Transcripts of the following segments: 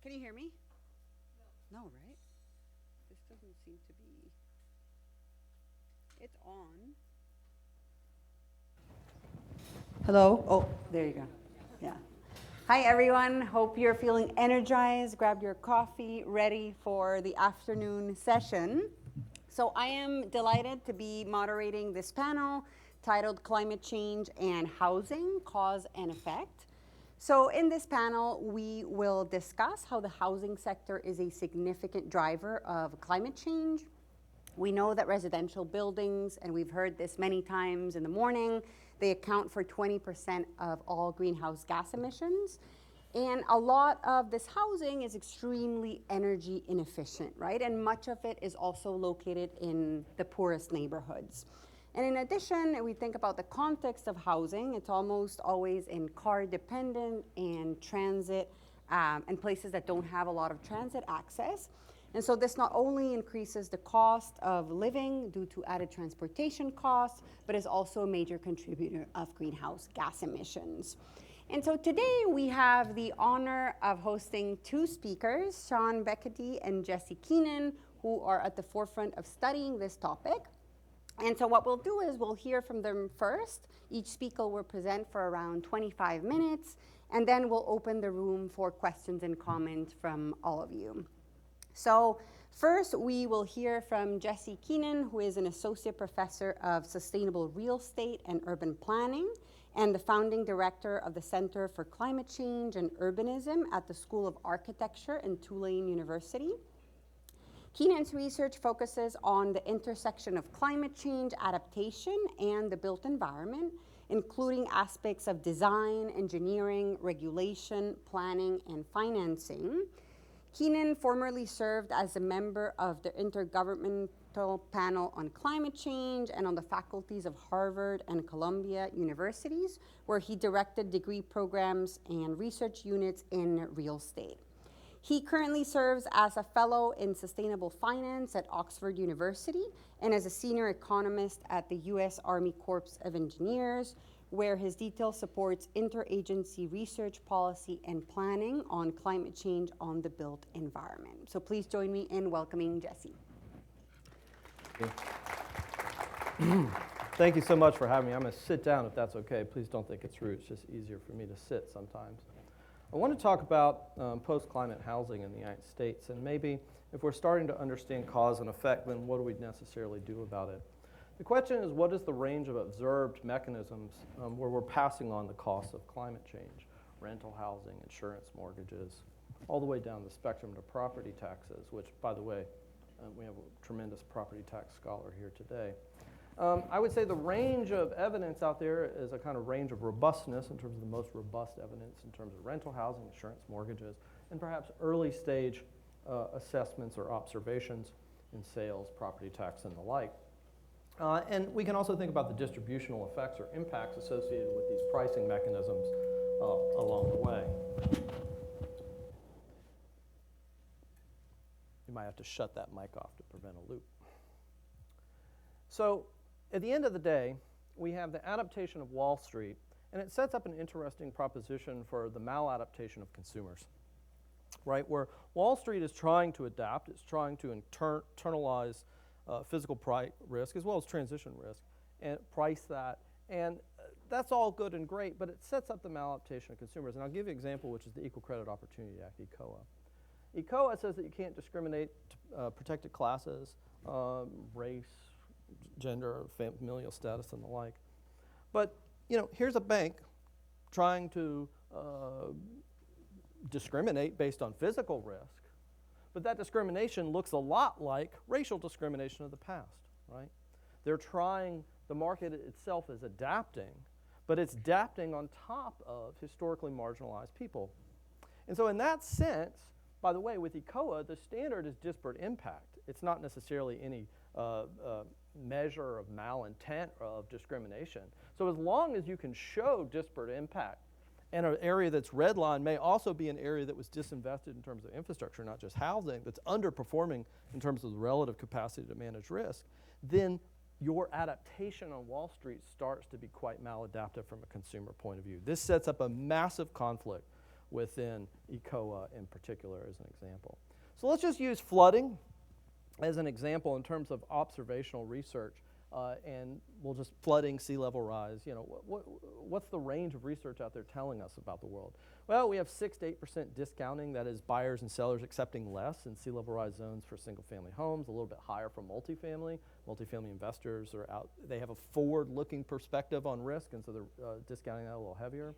Can you hear me? No, right? This doesn't seem to be. It's on. Hello? Oh, there you go. Yeah. Hi, everyone. Hope you're feeling energized. Grab your coffee, ready for the afternoon session. So I am delighted to be moderating this panel titled Climate Change and Housing, Cause and Effect. So in this panel, we will discuss how the housing sector is a significant driver of climate change. We know that residential buildings, and we've heard this many times in the morning, they account for 20% of all greenhouse gas emissions. And a lot of this housing is extremely energy inefficient, right? And much of it is also located in the poorest neighborhoods. And in addition, if we think about the context of housing, it's almost always in car dependent and transit and places that don't have a lot of transit access. And so this not only increases the cost of living due to added transportation costs, but is also a major contributor of greenhouse gas emissions. And so today we have the honor of hosting two speakers, Sean Becketti and Jesse Keenan, who are at the forefront of studying this topic. And so what we'll do is we'll hear from them first. Each speaker will present for around 25 minutes, and then we'll open the room for questions and comments from all of you. So first, we will hear from Jesse Keenan, who is an associate professor of sustainable real estate and urban planning, and the founding director of the Center for Climate Change and Urbanism at the School of Architecture in Tulane University. Keenan's research focuses on the intersection of climate change adaptation and the built environment, including aspects of design, engineering, regulation, planning, and financing. Keenan formerly served as a member of the Intergovernmental Panel on Climate Change and on the faculties of Harvard and Columbia universities, where he directed degree programs and research units in real estate. He currently serves as a fellow in sustainable finance at Oxford University and as a senior economist at the U.S. Army Corps of Engineers, where his detail supports interagency research, policy, and planning on climate change on the built environment. So please join me in welcoming Jesse. Thank you so much for having me. I'm going to sit down if that's okay. Please don't think it's rude. It's just easier for me to sit sometimes. I want to talk about post-climate housing in the United States, and maybe if we're starting to understand cause and effect, then what do we necessarily do about it? The question is, what is the range of observed mechanisms where we're passing on the costs of climate change? Rental housing, insurance, mortgages, all the way down the spectrum to property taxes, which, by the way, we have a tremendous property tax scholar here today. I would say the range of evidence out there is a kind of range of robustness in terms of the most robust evidence in terms of rental housing, insurance, mortgages, and perhaps early stage assessments or observations in sales, property tax, and the like. And we can also think about the distributional effects or impacts associated with these pricing mechanisms along the way. You might have to shut that mic off to prevent a loop. So at the end of the day, we have the adaptation of Wall Street, and it sets up an interesting proposition for the maladaptation of consumers, right? Where Wall Street is trying to adapt, it's trying to internalize physical price risk as well as transition risk and price that. And that's all good and great, but it sets up the maladaptation of consumers. And I'll give you an example, which is the Equal Credit Opportunity Act, ECOA. ECOA says that you can't discriminate protected classes, race, gender, familial status, and the like. But, here's a bank trying to discriminate based on physical risk, but that discrimination looks a lot like racial discrimination of the past, right? They're trying, the market itself is adapting, but it's adapting on top of historically marginalized people. And so in that sense, by the way, with ECOA, the standard is disparate impact. It's not necessarily any measure of malintent or of discrimination. So as long as you can show disparate impact, and an area that's redlined may also be an area that was disinvested in terms of infrastructure, not just housing, that's underperforming in terms of the relative capacity to manage risk, then your adaptation on Wall Street starts to be quite maladaptive from a consumer point of view. This sets up a massive conflict within ECOA in particular as an example. So let's just use flooding as an example in terms of observational research, and we'll just flooding, sea level rise. What's the range of research out there telling us about the world? Well, we have 6 to 8% discounting, that is buyers and sellers accepting less in sea level rise zones for single family homes, a little bit higher for multifamily. Multifamily investors are out, they have a forward-looking perspective on risk, and so they're discounting that a little heavier.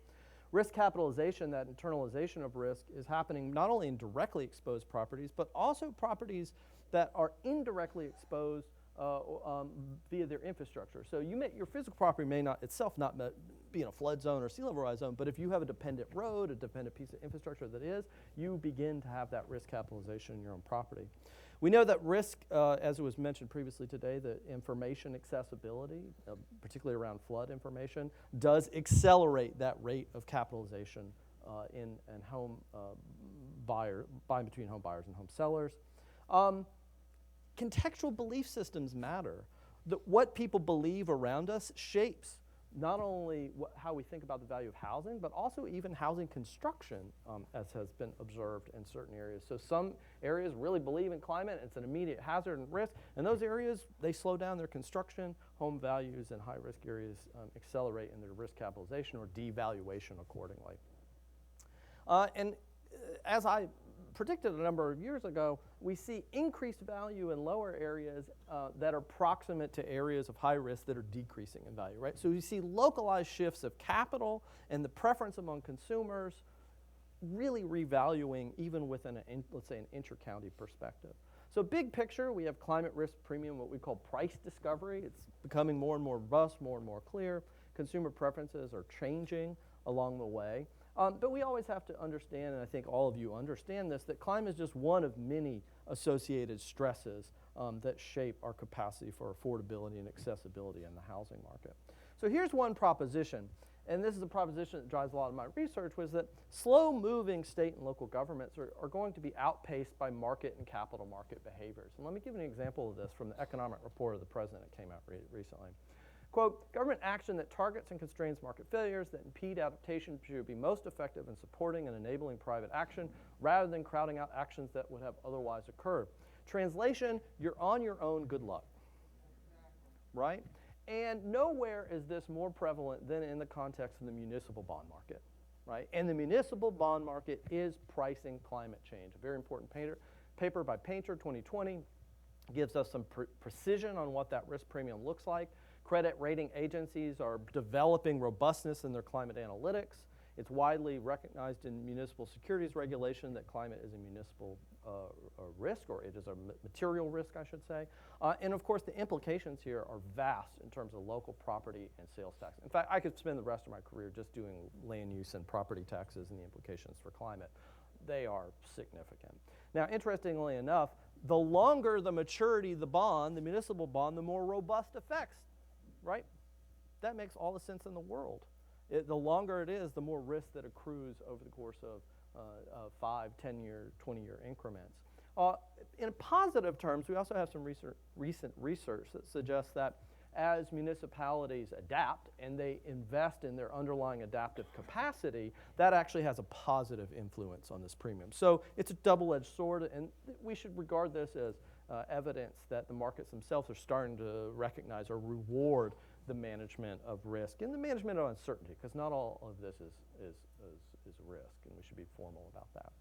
Risk capitalization, that internalization of risk, is happening not only in directly exposed properties, but also properties that are indirectly exposed via their infrastructure. So your physical property may not itself not be in a flood zone or sea level rise zone, but if you have a dependent road, a dependent piece of infrastructure that is, you begin to have that risk capitalization in your own property. We know that risk, as it was mentioned previously today, the information accessibility, particularly around flood information, does accelerate that rate of capitalization in home buying between home buyers and home sellers. Contextual belief systems matter. What people believe around us shapes not only how we think about the value of housing, but also even housing construction, as has been observed in certain areas. So some areas really believe in climate, it's an immediate hazard and risk, and those areas, they slow down their construction, home values in high-risk areas accelerate in their risk capitalization or devaluation accordingly. As I predicted a number of years ago, we see increased value in lower areas that are proximate to areas of high risk that are decreasing in value, right? So we see localized shifts of capital and the preference among consumers really revaluing even within, let's say, an inter-county perspective. So big picture, we have climate risk premium, what we call price discovery. It's becoming more and more robust, more and more clear. Consumer preferences are changing along the way. But we always have to understand, and I think all of you understand this, that climate is just one of many associated stresses that shape our capacity for affordability and accessibility in the housing market. So here's one proposition, and this is a proposition that drives a lot of my research, was that slow-moving state and local governments are going to be outpaced by market and capital market behaviors. And let me give an example of this from the economic report of the president that came out recently. Quote, government action that targets and constrains market failures that impede adaptation should be most effective in supporting and enabling private action rather than crowding out actions that would have otherwise occurred. Translation, you're on your own, good luck, right? And nowhere is this more prevalent than in the context of the municipal bond market, right? And the municipal bond market is pricing climate change. A very important paper by Painter 2020 gives us some precision on what that risk premium looks like. Credit rating agencies are developing robustness in their climate analytics. It's widely recognized in municipal securities regulation that climate is a municipal risk, or it is a material risk, I should say. And of course, the implications here are vast in terms of local property and sales tax. In fact, I could spend the rest of my career just doing land use and property taxes and the implications for climate. They are significant. Now, interestingly enough, the longer the maturity of the bond, the municipal bond, the more robust effects, right? That makes all the sense in the world. The longer it is, the more risk that accrues over the course of 5, 10-year, 20-year increments. In positive terms, we also have some recent research that suggests that as municipalities adapt and they invest in their underlying adaptive capacity, that actually has a positive influence on this premium. So it's a double-edged sword, and we should regard this as evidence that the markets themselves are starting to recognize or reward the management of risk and the management of uncertainty, because not all of this is risk, and we should be formal about that.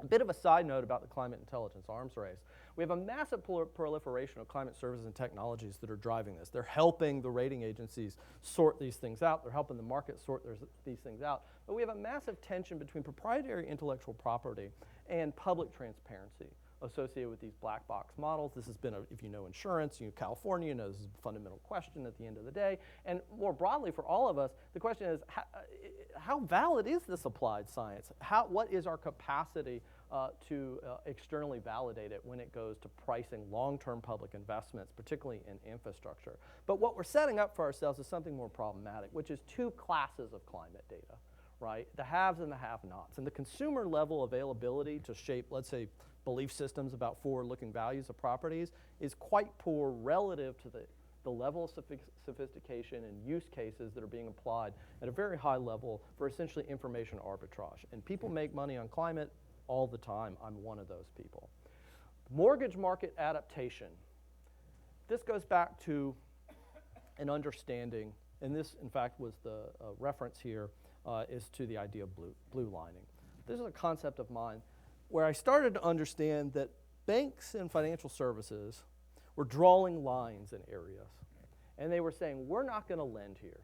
A bit of a side note about the climate intelligence arms race. We have a massive proliferation of climate services and technologies that are driving this. They're helping the rating agencies sort these things out. They're helping the market sort these things out. But we have a massive tension between proprietary intellectual property and public transparency associated with these black box models. This has been, if you know insurance, California, this is a fundamental question at the end of the day. And more broadly for all of us, the question is, how valid is this applied science? What is our capacity to externally validate it when it goes to pricing long-term public investments, particularly in infrastructure? But what we're setting up for ourselves is something more problematic, which is two classes of climate data, right? The haves and the have-nots. And the consumer level availability to shape, let's say, belief systems about forward-looking values of properties is quite poor relative to the the level of sophistication and use cases that are being applied at a very high level for essentially information arbitrage. And people make money on climate all the time. I'm one of those people. Mortgage market adaptation. This goes back to an understanding, and this, in fact, was the reference here, is to the idea of blue lining. This is a concept of mine where I started to understand that banks and financial services were drawing lines in areas. And they were saying, we're not going to lend here.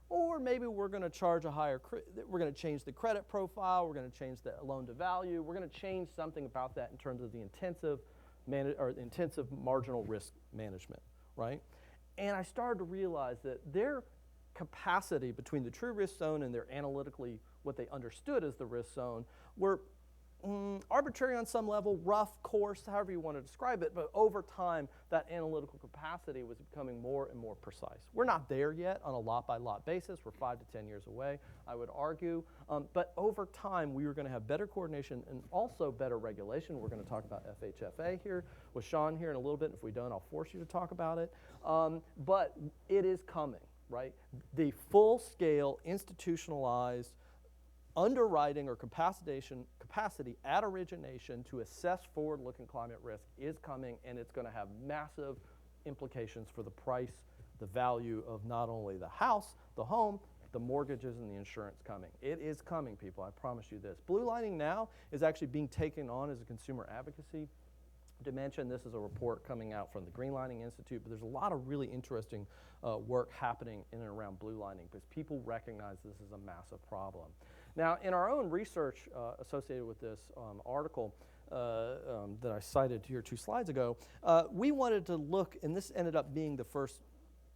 Or maybe we're going to charge a higher, we're going to change the credit profile, we're going to change the loan to value, we're going to change something about that in terms of the intensive marginal risk management, right? And I started to realize that their capacity between the true risk zone and their analytically, what they understood as the risk zone, were arbitrary on some level, rough, coarse, however you want to describe it, but over time, that analytical capacity was becoming more and more precise. We're not there yet on a lot-by-lot basis. We're 5 to 10 years away, I would argue. But over time, we are going to have better coordination and also better regulation. We're going to talk about FHFA here with Sean here in a little bit. If we don't, I'll force you to talk about it. But it is coming, right? The full-scale, institutionalized underwriting or capacity at origination to assess forward-looking climate risk is coming, and it's going to have massive implications for the price, the value of not only the house, the home, the mortgages, and the insurance coming. It is coming, people, I promise you this. Blue lining now is actually being taken on as a consumer advocacy dimension. This is a report coming out from the Green Lining Institute, but there's a lot of really interesting work happening in and around blue lining because people recognize this is a massive problem. Now, in our own research associated with this article that I cited here 2 slides ago, we wanted to look, and this ended up being the first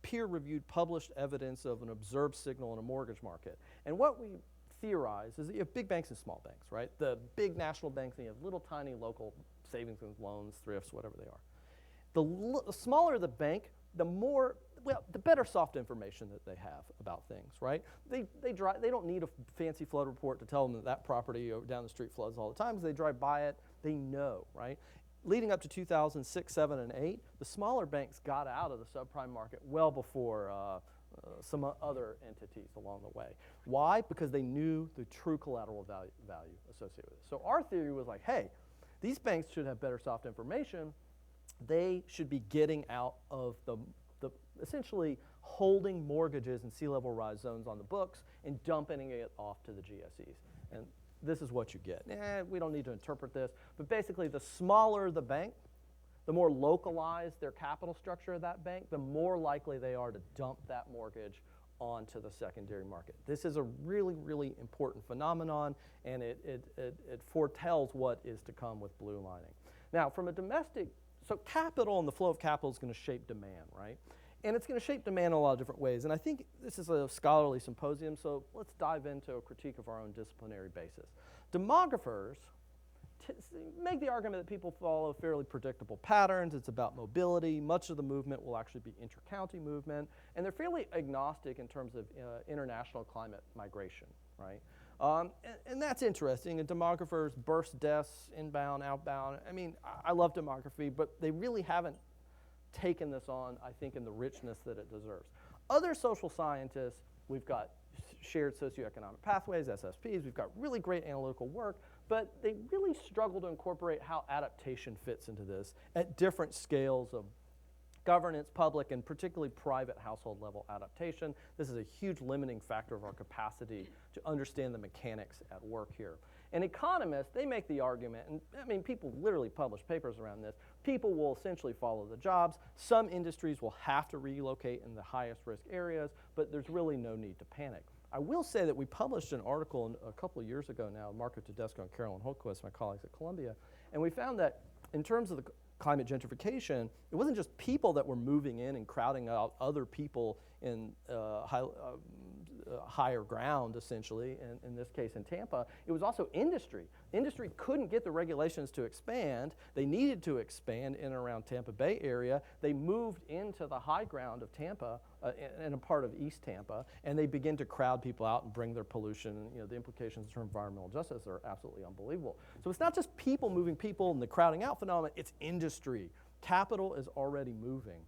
peer-reviewed published evidence of an observed signal in a mortgage market. And what we theorize is that you have big banks and small banks, right? The big national banks, and you have little tiny local savings and loans, thrifts, whatever they are. The smaller the bank, the better soft information that they have about things, right? They don't need a fancy flood report to tell them that that property down the street floods all the time because they drive by it, they know, right? Leading up to 2006, 7, and 8, the smaller banks got out of the subprime market well before some other entities along the way. Why? Because they knew the true collateral value associated with it. So our theory was like, hey, these banks should have better soft information. They should be getting out of the essentially holding mortgages and sea level rise zones on the books and dumping it off to the GSEs. And this is what you get. We don't need to interpret this, but basically the smaller the bank, the more localized their capital structure of that bank, the more likely they are to dump that mortgage onto the secondary market. This is a really, really important phenomenon, and it foretells what is to come with blue lining. Now, from a domestic, so capital and the flow of capital is going to shape demand, right? And it's going to shape demand in a lot of different ways. And I think this is a scholarly symposium, so let's dive into a critique of our own disciplinary basis. Demographers make the argument that people follow fairly predictable patterns. It's about mobility. Much of the movement will actually be inter-county movement. And they're fairly agnostic in terms of international climate migration, right? And that's interesting. And demographers burst deaths, inbound, outbound. I mean, I love demography, but they really haven't taken this on, I think, in the richness that it deserves. Other social scientists, we've got shared socioeconomic pathways, SSPs, we've got really great analytical work, but they really struggle to incorporate how adaptation fits into this at different scales of governance, public, and particularly private household level adaptation. This is a huge limiting factor of our capacity to understand the mechanics at work here. And economists, they make the argument, and I mean, people literally publish papers around this, people will essentially follow the jobs. Some industries will have to relocate in the highest risk areas, but there's really no need to panic. I will say that we published an article a couple of years ago now, Marco Tedesco and Carolyn Holtquist, my colleagues at Columbia, and we found that in terms of the climate gentrification, it wasn't just people that were moving in and crowding out other people in higher ground, essentially, in this case in Tampa. It was also industry. Industry couldn't get the regulations to expand. They needed to expand in and around Tampa Bay area. They moved into the high ground of Tampa and a part of East Tampa, and they began to crowd people out and bring their pollution. And, the implications for environmental justice are absolutely unbelievable. So it's not just people moving people and the crowding out phenomenon, it's industry. Capital is already moving.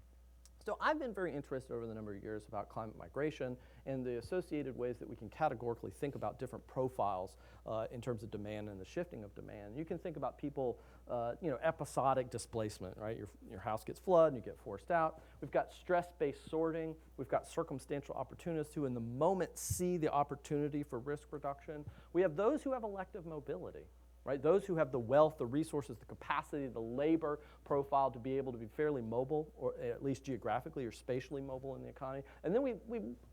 So I've been very interested over the number of years about climate migration and the associated ways that we can categorically think about different profiles in terms of demand and the shifting of demand. You can think about people, episodic displacement, right? Your house gets flooded and you get forced out. We've got stress-based sorting. We've got circumstantial opportunists who in the moment see the opportunity for risk reduction. We have those who have elective mobility. Right? Those who have the wealth, the resources, the capacity, the labor profile to be able to be fairly mobile, or at least geographically or spatially mobile in the economy. And then we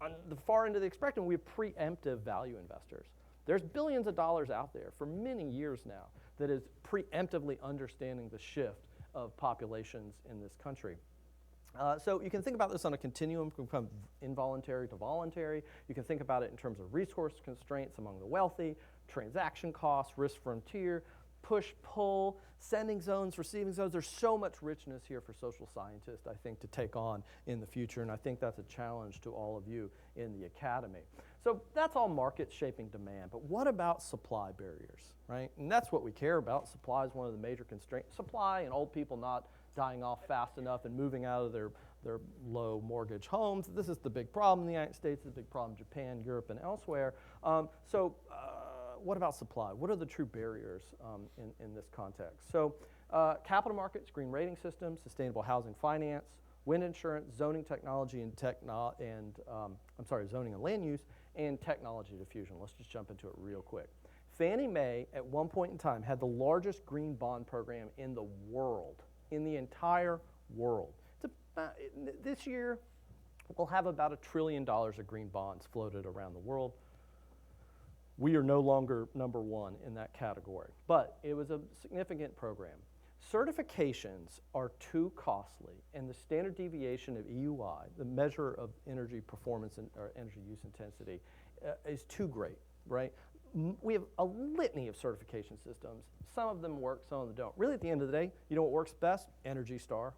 on the far end of the spectrum, we have preemptive value investors. There's billions of dollars out there for many years now that is preemptively understanding the shift of populations in this country. So you can think about this on a continuum from involuntary to voluntary. You can think about it in terms of resource constraints among the wealthy, transaction costs, risk frontier, push-pull, sending zones, receiving zones. There's so much richness here for social scientists, I think, to take on in the future, and I think that's a challenge to all of you in the academy. So that's all market shaping demand, but what about supply barriers, right? And that's what we care about. Supply is one of the major constraints. Supply and old people not dying off fast enough and moving out of their low mortgage homes. This is the big problem in the United States, the big problem in Japan, Europe, and elsewhere. What about supply? What are the true barriers in this context? So capital markets, green rating systems, sustainable housing finance, wind insurance, zoning technology and zoning and land use, and technology diffusion. Let's just jump into it real quick. Fannie Mae, at one point in time, had the largest green bond program in the world, in the entire world. This year, we'll have about $1 trillion of green bonds floated around the world. We are no longer number one in that category, but it was a significant program. Certifications are too costly, and the standard deviation of EUI, the measure of energy performance or energy use intensity, is too great, right? We have a litany of certification systems. Some of them work, some of them don't. Really, at the end of the day, you know what works best? Energy Star.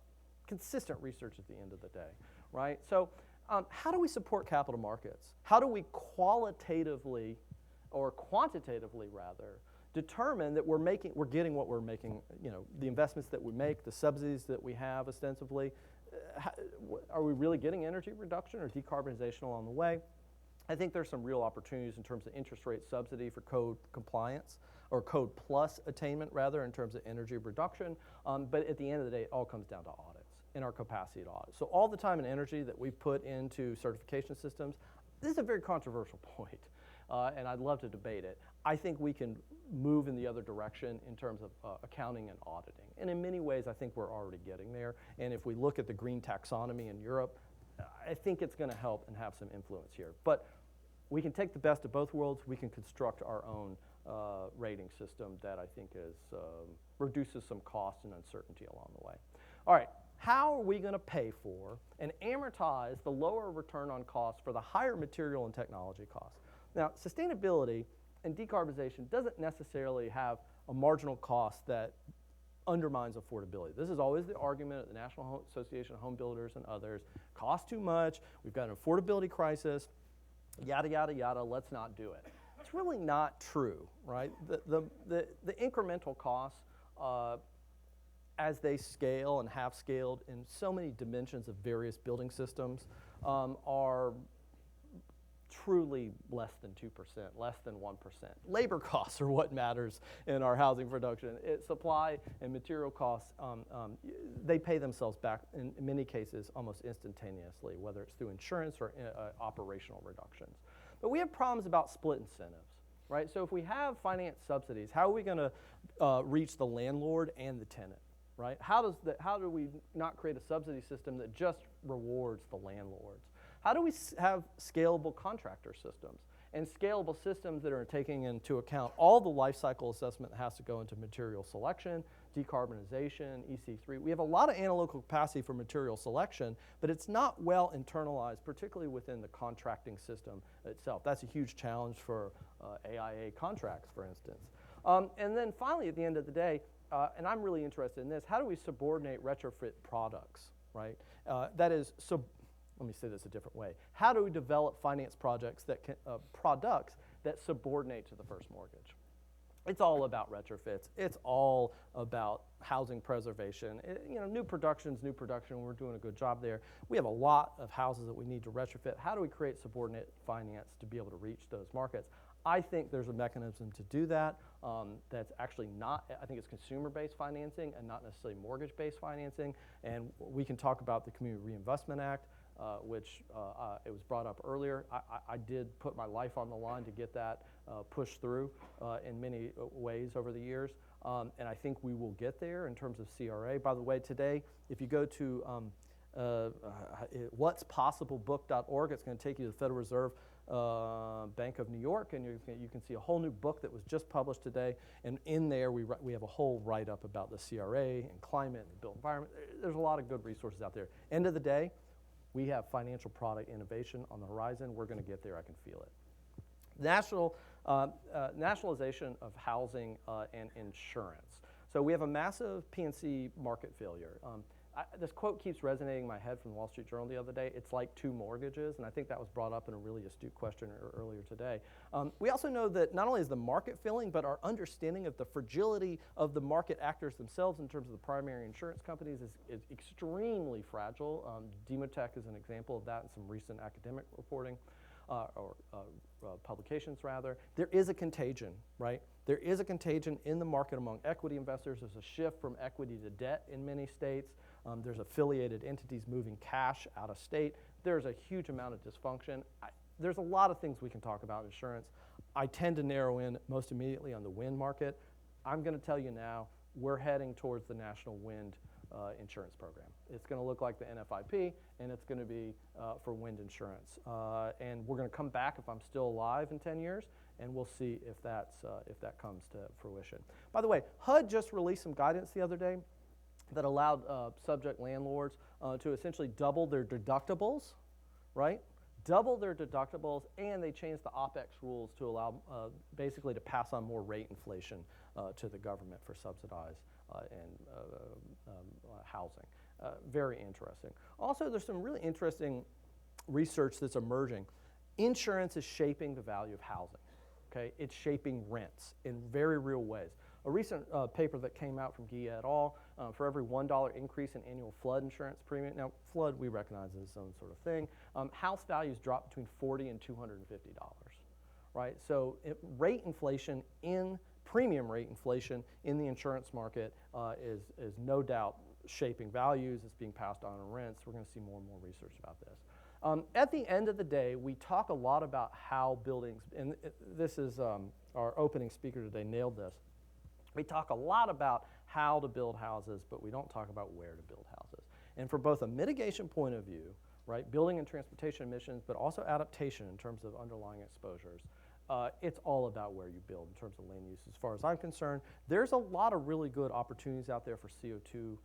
Consistent research at the end of the day, right? So how do we support capital markets? How do we qualitatively or quantitatively rather, determine that we're getting what we're making, the investments that we make, the subsidies that we have ostensibly. Are we really getting energy reduction or decarbonization along the way? I think there's some real opportunities in terms of interest rate subsidy for code compliance, or code plus attainment rather, in terms of energy reduction. But at the end of the day, it all comes down to audits and our capacity to audit. So all the time and energy that we put into certification systems, this is a very controversial point. And I'd love to debate it. I think we can move in the other direction in terms of accounting and auditing. And in many ways, I think we're already getting there. And if we look at the green taxonomy in Europe, I think it's going to help and have some influence here. But we can take the best of both worlds. We can construct our own rating system that I think reduces some cost and uncertainty along the way. All right. How are we going to pay for and amortize the lower return on cost for the higher material and technology costs? Now, sustainability and decarbonization doesn't necessarily have a marginal cost that undermines affordability. This is always the argument at the National Association of Home Builders and others. Costs too much, we've got an affordability crisis, yada, yada, yada, let's not do it. It's really not true, right? The incremental costs, as they scale and have scaled in so many dimensions of various building systems, are truly less than 2%, less than 1%. Labor costs are what matters in our housing production. Supply and material costs, they pay themselves back in many cases almost instantaneously, whether it's through insurance or operational reductions. But we have problems about split incentives, right? So if we have finance subsidies, how are we going to reach the landlord and the tenant, right? How do we not create a subsidy system that just rewards the landlords? How do we have scalable contractor systems and scalable systems that are taking into account all the life cycle assessment that has to go into material selection, decarbonization, EC3? We have a lot of analytical capacity for material selection, but it's not well internalized, particularly within the contracting system itself. That's a huge challenge for AIA contracts, for instance. And then finally, at the end of the day, and I'm really interested in this, how do we subordinate retrofit products, right? That is, let me say this a different way. How do we develop finance projects that products that subordinate to the first mortgage? It's all about retrofits. It's all about housing preservation. New production's new production. We're doing a good job there. We have a lot of houses that we need to retrofit. How do we create subordinate finance to be able to reach those markets? I think there's a mechanism to do that that's actually not, I think it's consumer-based financing and not necessarily mortgage-based financing. And we can talk about the Community Reinvestment Act, which it was brought up earlier. I did put my life on the line to get that pushed through in many ways over the years. And I think we will get there in terms of CRA. By the way, today, if you go to what'spossiblebook.org, it's going to take you to the Federal Reserve Bank of New York, and you can see a whole new book that was just published today. And in there, we have a whole write-up about the CRA and climate and the built environment. There's a lot of good resources out there. End of the day, we have financial product innovation on the horizon. We're going to get there. I can feel it. Nationalization of housing and insurance. So we have a massive P&C market failure. This quote keeps resonating in my head from the Wall Street Journal the other day. It's like two mortgages, and I think that was brought up in a really astute question earlier today. We also know that not only is the market failing, but our understanding of the fragility of the market actors themselves in terms of the primary insurance companies is extremely fragile. Demotech is an example of that in some recent academic reporting. Publications rather. There is a contagion, right? There is a contagion in the market among equity investors. There's a shift from equity to debt in many states. There's affiliated entities moving cash out of state. There's a huge amount of dysfunction. There's a lot of things we can talk about in insurance. I tend to narrow in most immediately on the wind market. I'm going to tell you now, we're heading towards the National Wind Insurance Program. It's going to look like the NFIP, and it's going to be for wind insurance. And we're going to come back if I'm still alive in 10 years, and we'll see if that comes to fruition. By the way, HUD just released some guidance the other day that allowed subject landlords to essentially double their deductibles, right? Double their deductibles, and they changed the OPEX rules to allow basically to pass on more rate inflation to the government for subsidized housing. Very interesting. Also, there's some really interesting research that's emerging. Insurance is shaping the value of housing. Okay, it's shaping rents in very real ways. A recent paper that came out from Guy et al. For every $1 increase in annual flood insurance premium, now flood we recognize as its own sort of thing, house values drop between $40 and $250, right? So rate inflation premium rate inflation in the insurance market is no doubt shaping values. It's being passed on in rents. We're going to see more and more research about this. At the end of the day, we talk a lot about how buildings, and this is our opening speaker today nailed this. We talk a lot about how to build houses, but we don't talk about where to build houses. And for both a mitigation point of view, right, building and transportation emissions, but also adaptation in terms of underlying exposures, it's all about where you build in terms of land use. As far as I'm concerned, there's a lot of really good opportunities out there for CO2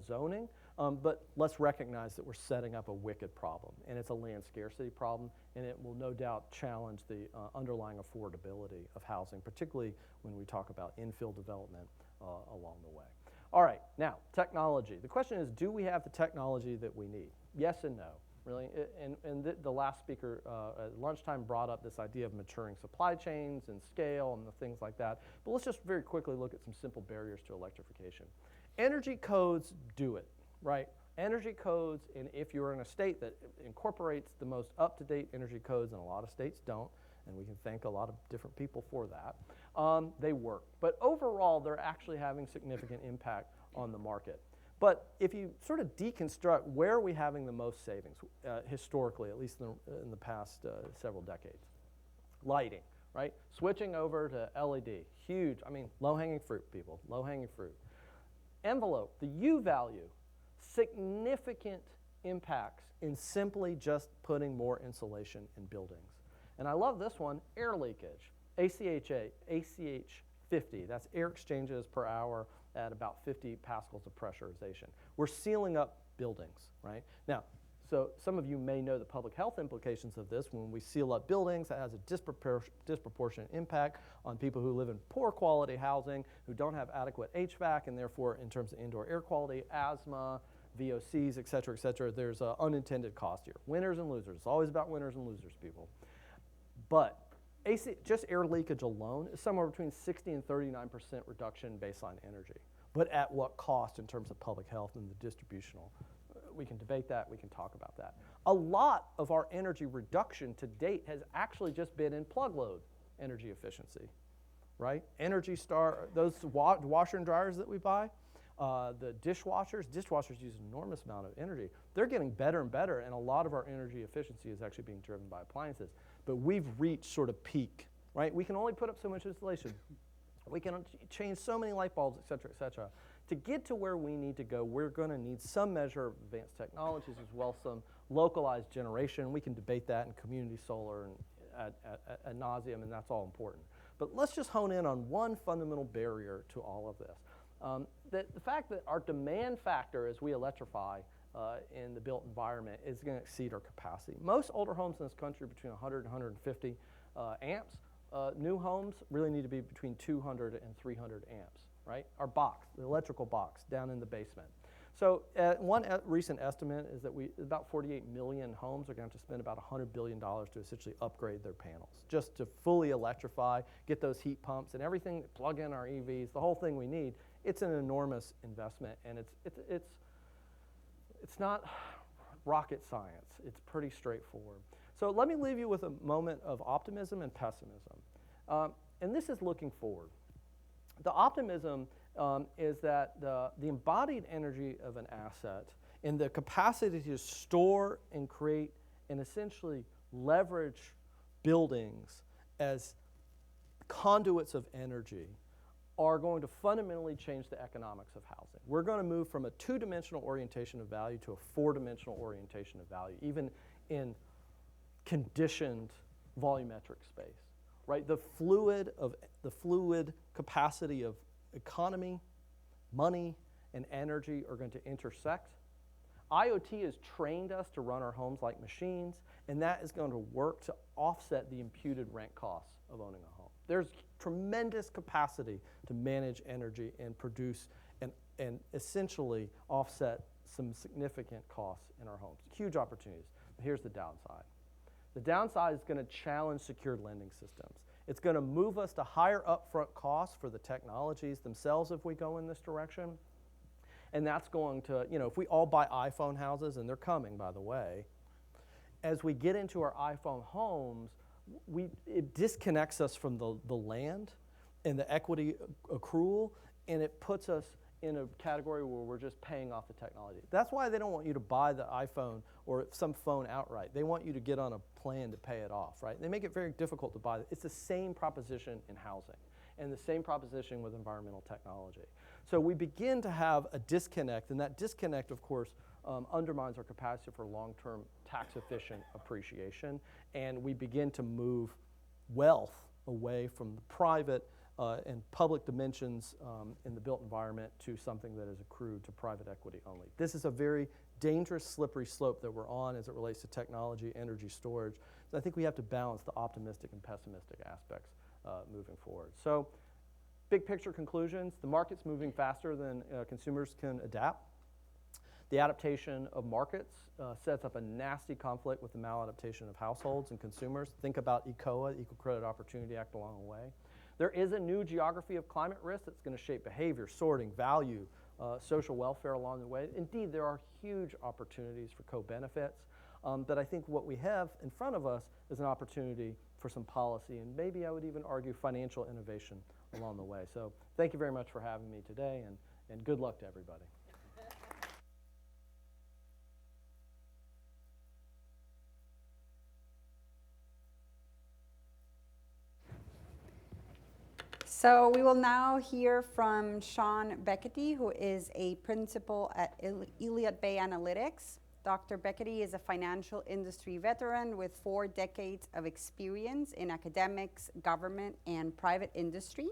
zoning, but let's recognize that we're setting up a wicked problem, and it's a land scarcity problem, and it will no doubt challenge the underlying affordability of housing, particularly when we talk about infill development along the way. All right, now, technology. The question is, do we have the technology that we need? Yes and no, really. The last speaker at lunchtime brought up this idea of maturing supply chains and scale and the things like that, but let's just very quickly look at some simple barriers to electrification. Energy codes do it, right? Energy codes, and if you're in a state that incorporates the most up-to-date energy codes, and a lot of states don't, and we can thank a lot of different people for that, they work. But overall, they're actually having significant impact on the market. But if you sort of deconstruct where are we having the most savings, historically, at least in the past several decades? Lighting, right? Switching over to LED, huge, I mean, low-hanging fruit, people, low-hanging fruit. Envelope, the U value, significant impacts in simply just putting more insulation in buildings. And I love this one, air leakage, ACH 50, that's air exchanges per hour at about 50 pascals of pressurization. We're sealing up buildings, right? Now, so some of you may know the public health implications of this. When we seal up buildings, that has a disproportionate impact on people who live in poor quality housing, who don't have adequate HVAC, and therefore in terms of indoor air quality, asthma, VOCs, et cetera, there's an unintended cost here. Winners and losers. It's always about winners and losers, people. But just air leakage alone is somewhere between 60 and 39% reduction in baseline energy. But at what cost in terms of public health and the distributional? We can debate that, we can talk about that. A lot of our energy reduction to date has actually just been in plug load energy efficiency, right? Energy Star, those washer and dryers that we buy, the dishwashers use an enormous amount of energy. They're getting better and better, and a lot of our energy efficiency is actually being driven by appliances. But we've reached sort of peak, right? We can only put up so much insulation. We can change so many light bulbs, et cetera, et cetera. To get to where we need to go, we're going to need some measure of advanced technologies as well as some localized generation. We can debate that in community solar and ad nauseum, and that's all important. But let's just hone in on one fundamental barrier to all of this. The fact that our demand factor as we electrify in the built environment is going to exceed our capacity. Most older homes in this country are between 100 and 150 amps. New homes really need to be between 200 and 300 amps, right? Our box, the electrical box down in the basement. So one recent estimate is that about 48 million homes are going to have to spend about $100 billion to essentially upgrade their panels, just to fully electrify, get those heat pumps and everything, plug in our EVs, the whole thing we need. It's an enormous investment, and it's not rocket science. It's pretty straightforward. So let me leave you with a moment of optimism and pessimism. And this is looking forward. The optimism is that the embodied energy of an asset and the capacity to store and create and essentially leverage buildings as conduits of energy are going to fundamentally change the economics of housing. We're going to move from a two-dimensional orientation of value to a four-dimensional orientation of value, even in conditioned volumetric space, right? The fluid capacity of economy, money, and energy are going to intersect. IoT has trained us to run our homes like machines, and that is going to work to offset the imputed rent costs of owning a home. There's tremendous capacity to manage energy and produce and essentially offset some significant costs in our homes. Huge opportunities. But here's the downside. The downside is going to challenge secured lending systems. It's going to move us to higher upfront costs for the technologies themselves if we go in this direction. And that's going to, if we all buy iPhone houses, and they're coming, by the way, as we get into our iPhone homes, it disconnects us from the land and the equity accrual, and it puts us in a category where we're just paying off the technology. That's why they don't want you to buy the iPhone or some phone outright. They want you to get on a plan to pay it off, right? They make it very difficult to buy. It's the same proposition in housing and the same proposition with environmental technology. So we begin to have a disconnect, and that disconnect, of course, undermines our capacity for long-term tax-efficient appreciation, and we begin to move wealth away from the private and public dimensions in the built environment to something that is accrued to private equity only. This is a very dangerous, slippery slope that we're on as it relates to technology, energy storage. So I think we have to balance the optimistic and pessimistic aspects moving forward. So big picture conclusions, the market's moving faster than consumers can adapt. The adaptation of markets sets up a nasty conflict with the maladaptation of households and consumers. Think about ECOA, Equal Credit Opportunity Act, along the way. There is a new geography of climate risk that's going to shape behavior, sorting, value, social welfare along the way. Indeed, there are huge opportunities for co-benefits, but I think what we have in front of us is an opportunity for some policy, and maybe I would even argue financial innovation along the way. So thank you very much for having me today, and good luck to everybody. So we will now hear from Sean Becketti, who is a principal at Elliott Bay Analytics. Dr. Becketti is a financial industry veteran with 4 decades of experience in academics, government, and private industry.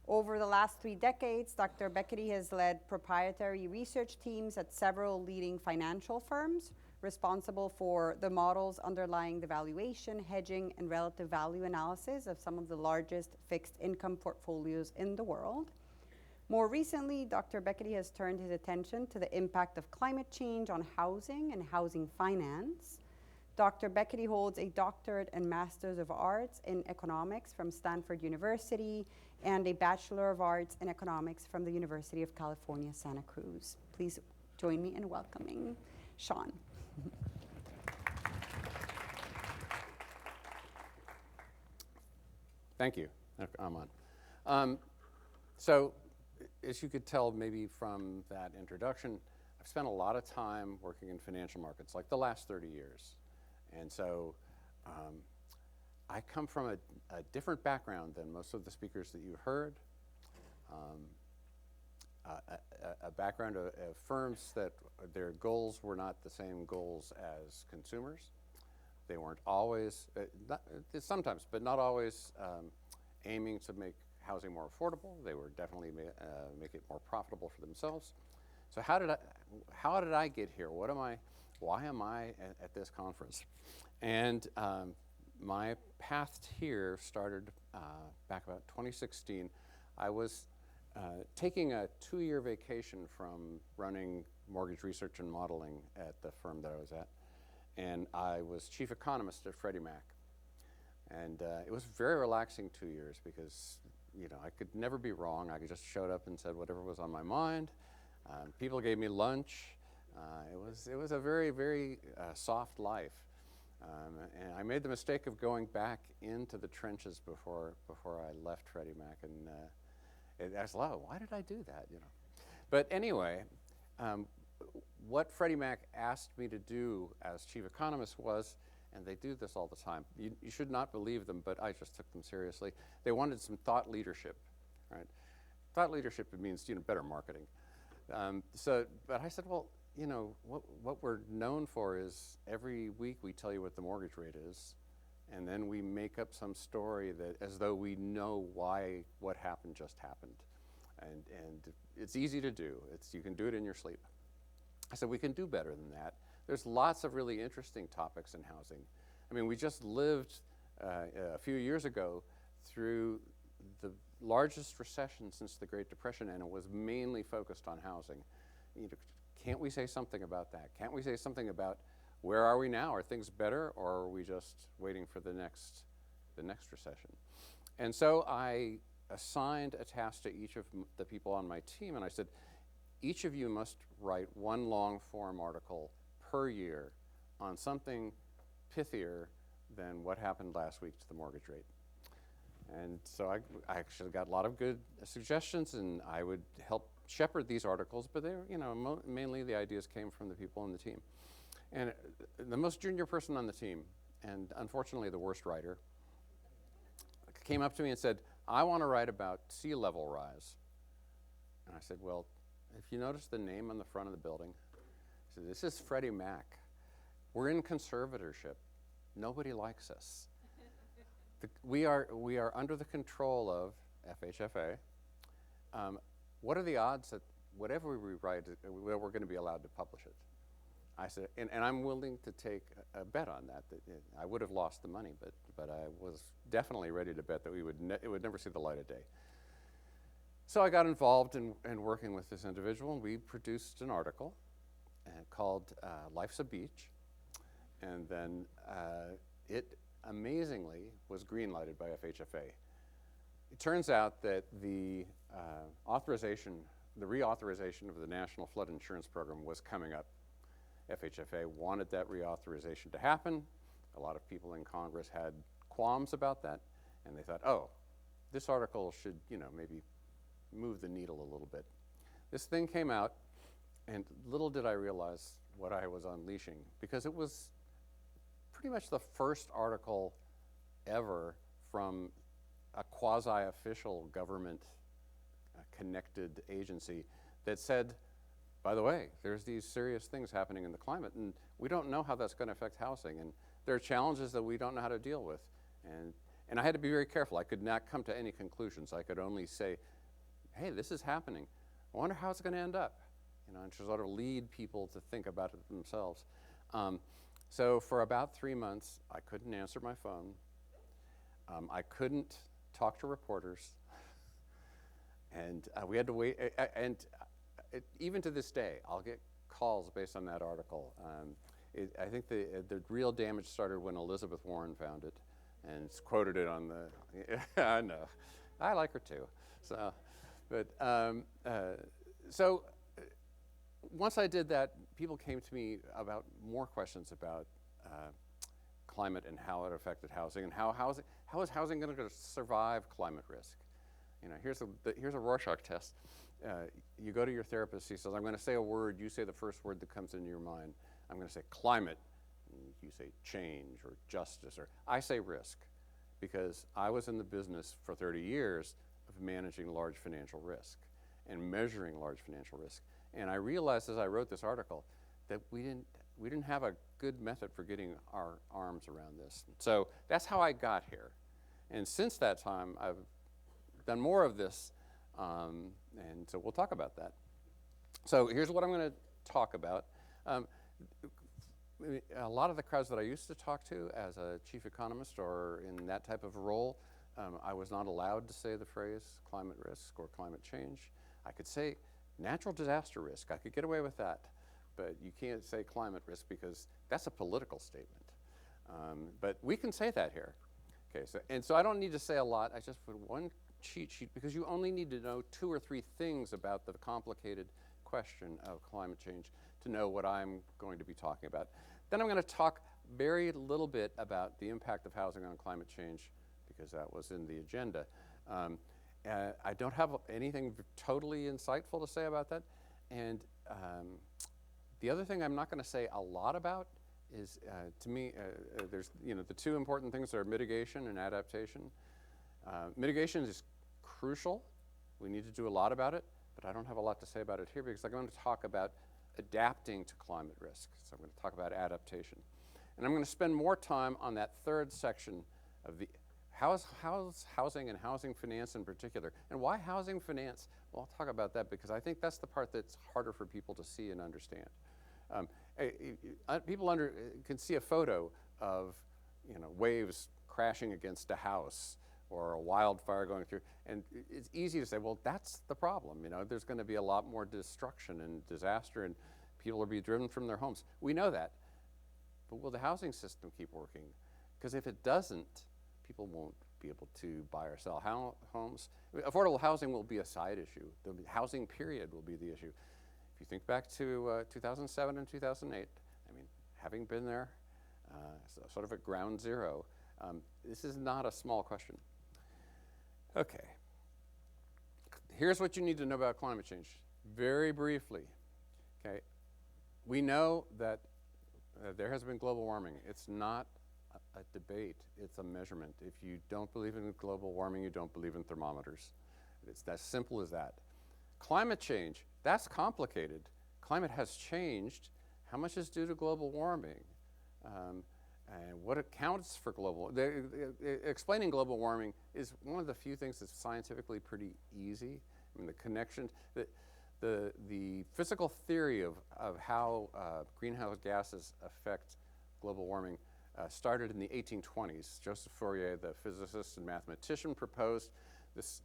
Over the last 3 decades, Dr. Becketti has led proprietary research teams at several leading financial firms, responsible for the models underlying the valuation, hedging, and relative value analysis of some of the largest fixed income portfolios in the world. More recently, Dr. Becketti has turned his attention to the impact of climate change on housing and housing finance. Dr. Becketti holds a doctorate and master's of arts in economics from Stanford University and a bachelor of arts in economics from the University of California, Santa Cruz. Please join me in welcoming Sean. Thank you. I'm on. So, as you could tell maybe from that introduction, I've spent a lot of time working in financial markets, like the last 30 years. And so I come from a different background than most of the speakers that you heard. A background of firms that their goals were not the same goals as consumers. They weren't always, sometimes, but not always aiming to make housing more affordable. They were definitely make it more profitable for themselves. So how did I get here? Why am I at this conference? And my path here started back about 2016. I was taking a 2-year vacation from running mortgage research and modeling at the firm that I was at. And I was chief economist at Freddie Mac. And it was very relaxing 2 years because, you know, I could never be wrong. I just showed up and said whatever was on my mind. People gave me lunch. It was a very, very soft life. And I made the mistake of going back into the trenches before I left Freddie Mac. And I was like, oh, why did I do that? You know. But anyway, what Freddie Mac asked me to do as chief economist was, and they do this all the time, you should not believe them, but I just took them seriously. They wanted some thought leadership, right? Thought leadership, it means, you know, better marketing. But I said, well, you know, what we're known for is every week we tell you what the mortgage rate is, and then we make up some story that as though we know why what happened just happened. And it's easy to do. You can do it in your sleep. I said, we can do better than that. There's lots of really interesting topics in housing. I mean, we just lived a few years ago through the largest recession since the Great Depression, and it was mainly focused on housing. You know, can't we say something about that? Can't we say something about where are we now? Are things better, or are we just waiting for the next recession? And so I assigned a task to each of the people on my team, and I said, each of you must write one long-form article per year on something pithier than what happened last week to the mortgage rate. And so I actually got a lot of good suggestions, and I would help shepherd these articles, but they were, you know, mainly the ideas came from the people on the team. And the most junior person on the team, and unfortunately the worst writer, came up to me and said, I want to write about sea level rise. And I said, well, if you notice the name on the front of the building, I said, this is Freddie Mac. We're in conservatorship. Nobody likes us. We are under the control of FHFA. What are the odds that whatever we write, we're going to be allowed to publish it? I said, and I'm willing to take a bet on that. I would have lost the money, but I was definitely ready to bet that it would never see the light of day. So I got involved in working with this individual, and we produced an article called Life's a Beach. And then it amazingly was green-lighted by FHFA. It turns out that the reauthorization of the National Flood Insurance Program was coming up. FHFA wanted that reauthorization to happen. A lot of people in Congress had qualms about that, and they thought, oh, this article should, you know, maybe move the needle a little bit. This thing came out, and little did I realize what I was unleashing, because it was pretty much the first article ever from a quasi-official government connected agency that said, by the way, there's these serious things happening in the climate, and we don't know how that's going to affect housing, and there are challenges that we don't know how to deal with. And I had to be very careful. I could not come to any conclusions. I could only say, hey, this is happening. I wonder how it's going to end up, you know, and to sort of lead people to think about it themselves. So for about 3 months, I couldn't answer my phone. I couldn't talk to reporters. And we had to wait. Even to this day, I'll get calls based on that article. I think the real damage started when Elizabeth Warren found it and quoted it on the, I know, I like her too. So, but, once I did that, people came to me about more questions about climate and how it affected housing and how is housing going to survive climate risk. You know, here's a Rorschach test. You go to your therapist, he says, I'm going to say a word, you say the first word that comes into your mind. I'm going to say climate, and you say change or justice, or I say risk, because I was in the business for 30 years of managing large financial risk and measuring large financial risk. And I realized as I wrote this article that we didn't have a good method for getting our arms around this. So that's how I got here. And since that time, I've done more of this, and so we'll talk about that. So here's what I'm going to talk about. A lot of the crowds that I used to talk to as a chief economist or in that type of role, I was not allowed to say the phrase climate risk or climate change. I could say natural disaster risk. I could get away with that. But you can't say climate risk because that's a political statement. But we can say that here. Okay, so I don't need to say a lot. I just put one cheat sheet because you only need to know 2 or 3 things about the complicated question of climate change to know what I'm going to be talking about. Then I'm going to talk very little bit about the impact of housing on climate change because that was in the agenda. I don't have anything totally insightful to say about that. And the other thing I'm not going to say a lot about is, to me, there's the 2 important things are mitigation and adaptation. Mitigation is crucial. We need to do a lot about it, but I don't have a lot to say about it here because I'm going to talk about adapting to climate risk. So I'm going to talk about adaptation. And I'm going to spend more time on that 3rd section of the how's housing and housing finance in particular. And why housing finance? Well, I'll talk about that because I think that's the part that's harder for people to see and understand. People can see a photo of waves crashing against a house or a wildfire going through, and it's easy to say, well, that's the problem. There's going to be a lot more destruction and disaster, and people will be driven from their homes. We know that, but will the housing system keep working? Because if it doesn't, people won't be able to buy or sell homes. Affordable housing will be a side issue. The housing period will be the issue. If you think back to 2007 and 2008, I mean, having been there, sort of at ground zero, this is not a small question. Okay. Here's what you need to know about climate change, very briefly. Okay. We know that there has been global warming. It's not a debate, it's a measurement. If you don't believe in global warming, you don't believe in thermometers. It's as simple as that. Climate change, that's complicated. Climate has changed. How much is due to global warming? And what accounts for explaining global warming is one of the few things that's scientifically pretty easy. I mean, the connection, the physical theory of how greenhouse gases affect global warming started in the 1820s. Joseph Fourier, the physicist and mathematician, proposed this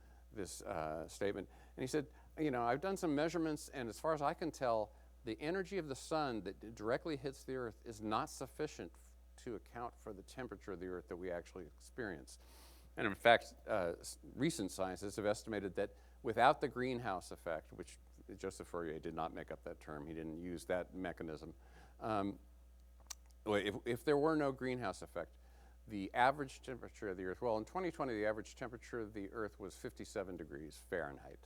statement. And he said, I've done some measurements, and as far as I can tell, the energy of the sun that directly hits the Earth is not sufficient to account for the temperature of the Earth that we actually experience. And in fact, recent scientists have estimated that without the greenhouse effect, which Joseph Fourier did not make up that term, he didn't use that mechanism. If there were no greenhouse effect, the average temperature of the Earth, well, in 2020, the average temperature of the Earth was 57 degrees Fahrenheit.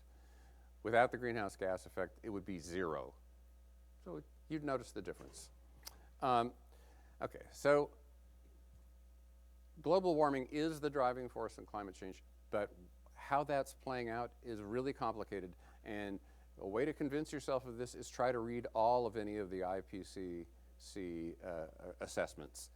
Without the greenhouse gas effect, it would be 0. So you'd notice the difference. Okay, so global warming is the driving force in climate change, but how that's playing out is really complicated. And a way to convince yourself of this is try to read all of any of the IPCC assessments.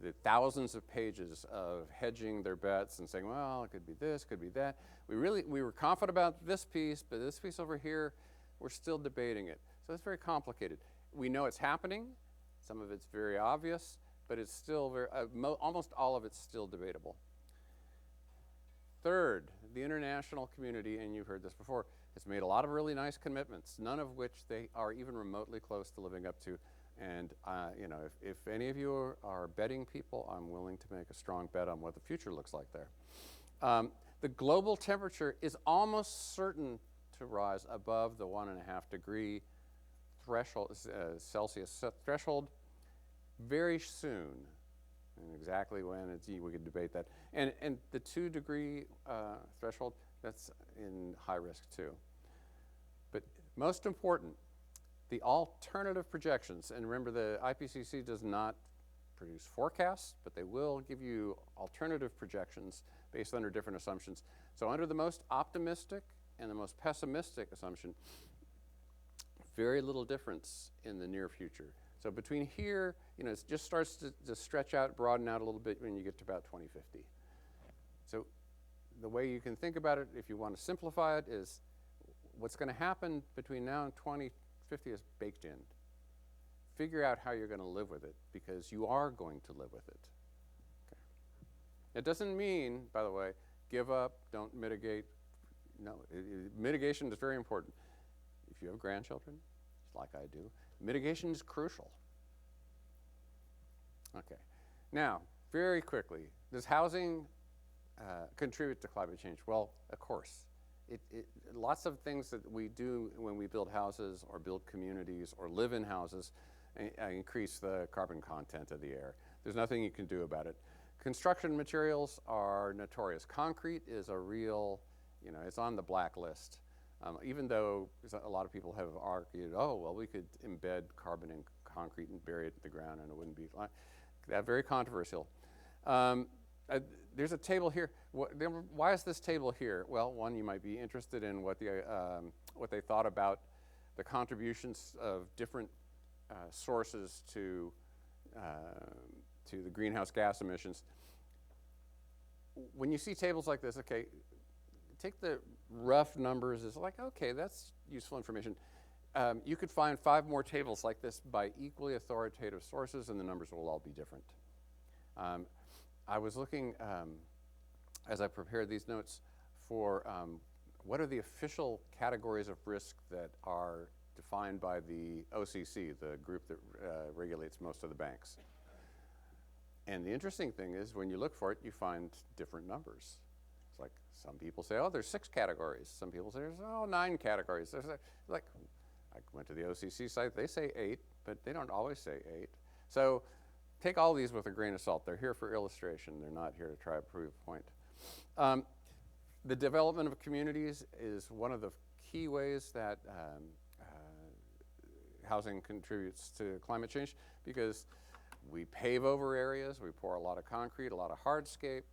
The thousands of pages of hedging their bets and saying, well, it could be this, could be that. We were confident about this piece, but this piece over here, we're still debating it. So it's very complicated. We know it's happening. Some of it's very obvious, but it's still almost all of it's still debatable. Third, the international community, and you've heard this before, has made a lot of really nice commitments, none of which they are even remotely close to living up to. And you know, if any of you are betting people, I'm willing to make a strong bet on what the future looks like there. The global temperature is almost certain to rise above the 1.5 degree threshold, Celsius threshold very soon. And exactly when, we could debate that. And the 2 degree threshold, that's in high risk too. But most important, the alternative projections, and remember the IPCC does not produce forecasts, but they will give you alternative projections based under different assumptions. So under the most optimistic and the most pessimistic assumption, very little difference in the near future. So between here, you know, it just starts to stretch out, broaden out a little bit when you get to about 2050. So the way you can think about it, if you want to simplify it, is what's going to happen between now and 2050 is baked in. Figure out how you're going to live with it, because you are going to live with it. Okay. It doesn't mean, by the way, give up, don't mitigate. No, mitigation is very important. If you have grandchildren, like I do, mitigation is crucial. Okay. Now, very quickly, does housing contribute to climate change? Well, of course. Lots of things that we do when we build houses or build communities or live in houses increase the carbon content of the air. There's nothing you can do about it. Construction materials are notorious. Concrete is a real, you know, it's on the blacklist. Even though a lot of people have argued, oh, well, we could embed carbon in concrete and bury it in the ground and it wouldn't be, that's very controversial. There's a table here. Why is this table here? Well, one, you might be interested in what they thought about the contributions of different sources to the greenhouse gas emissions. When you see tables like this, okay, take the rough numbers as like, okay, that's useful information. You could find 5 more tables like this by equally authoritative sources, and the numbers will all be different. I was looking, as I prepared these notes, for what are the official categories of risk that are defined by the OCC, the group that regulates most of the banks. And the interesting thing is, when you look for it, you find different numbers. It's like some people say, oh, there's 6 categories. Some people say, oh, 9 categories. There's like, I went to the OCC site, they say 8, but they don't always say 8. So take all these with a grain of salt. They're here for illustration. They're not here to try to prove a point. The development of communities is one of the key ways that housing contributes to climate change, because we pave over areas, we pour a lot of concrete, a lot of hardscape,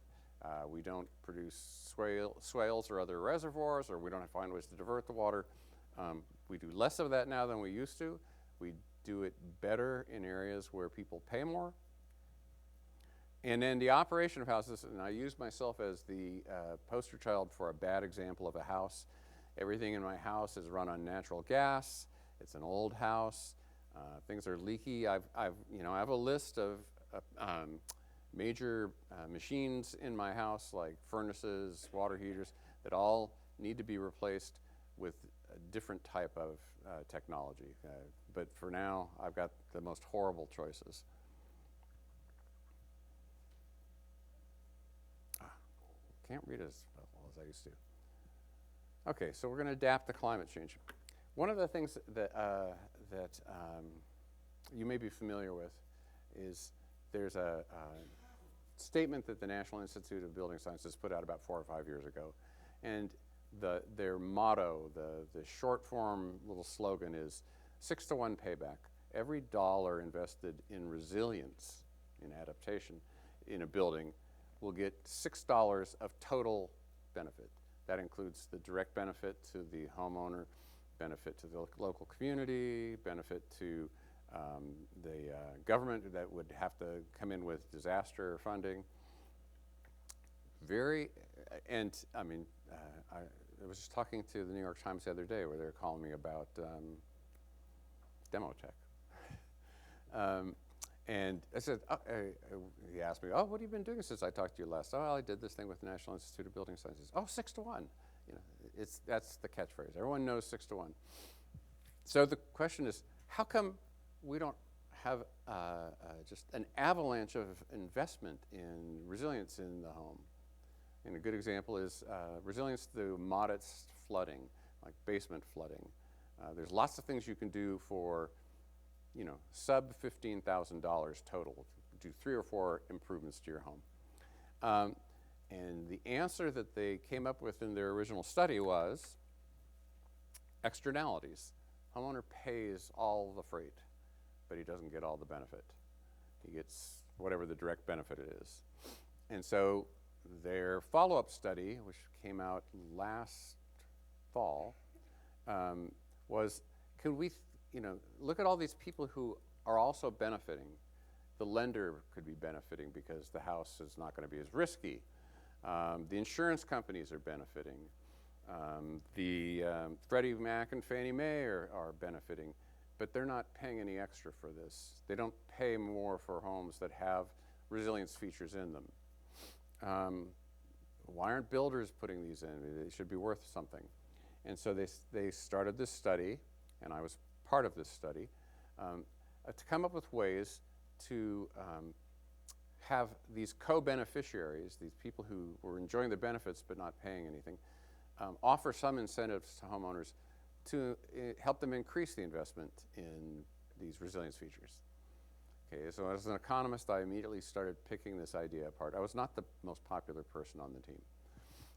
we don't produce swales or other reservoirs, or we don't find ways to divert the water. We do less of that now than we used to. We do it better in areas where people pay more. And then the operation of houses, and I use myself as the poster child for a bad example of a house. Everything in my house is run on natural gas. It's an old house. Things are leaky. I have a list of major machines in my house, like furnaces, water heaters, that all need to be replaced with a different type of technology. But for now, I've got the most horrible choices. Can't read as well as I used to. Okay, so we're going to adapt to climate change. One of the things that you may be familiar with is there's a statement that the National Institute of Building Sciences put out about 4 or 5 years ago. And their motto, the short form little slogan is 6-to-1 payback. Every dollar invested in resilience, in adaptation, in a building will get $6 of total benefit. That includes the direct benefit to the homeowner, benefit to the local community, benefit to the government that would have to come in with disaster funding. I was just talking to the New York Times the other day where they were calling me about Demotech. And I said, he asked me, oh, what have you been doing since I talked to you last? Oh, I did this thing with the National Institute of Building Sciences. Oh, 6-to-1. You know, that's the catchphrase. Everyone knows 6-to-1. So the question is, how come we don't have just an avalanche of investment in resilience in the home. And a good example is resilience to modest flooding, like basement flooding. There's lots of things you can do for, sub $15,000 total. Do 3 or 4 improvements to your home. And the answer that they came up with in their original study was externalities. Homeowner pays all the freight, but he doesn't get all the benefit. He gets whatever the direct benefit it is. And so their follow-up study, which came out last fall, was, can we, look at all these people who are also benefiting. The lender could be benefiting because the house is not going to be as risky. The insurance companies are benefiting. The Freddie Mac and Fannie Mae are benefiting, but they're not paying any extra for this. They don't pay more for homes that have resilience features in them. Why aren't builders putting these in? They should be worth something. And so they started this study, and I was part of this study, to come up with ways to have these co-beneficiaries, these people who were enjoying the benefits but not paying anything, offer some incentives to homeowners to help them increase the investment in these resilience features. Okay, so as an economist, I immediately started picking this idea apart. I was not the most popular person on the team.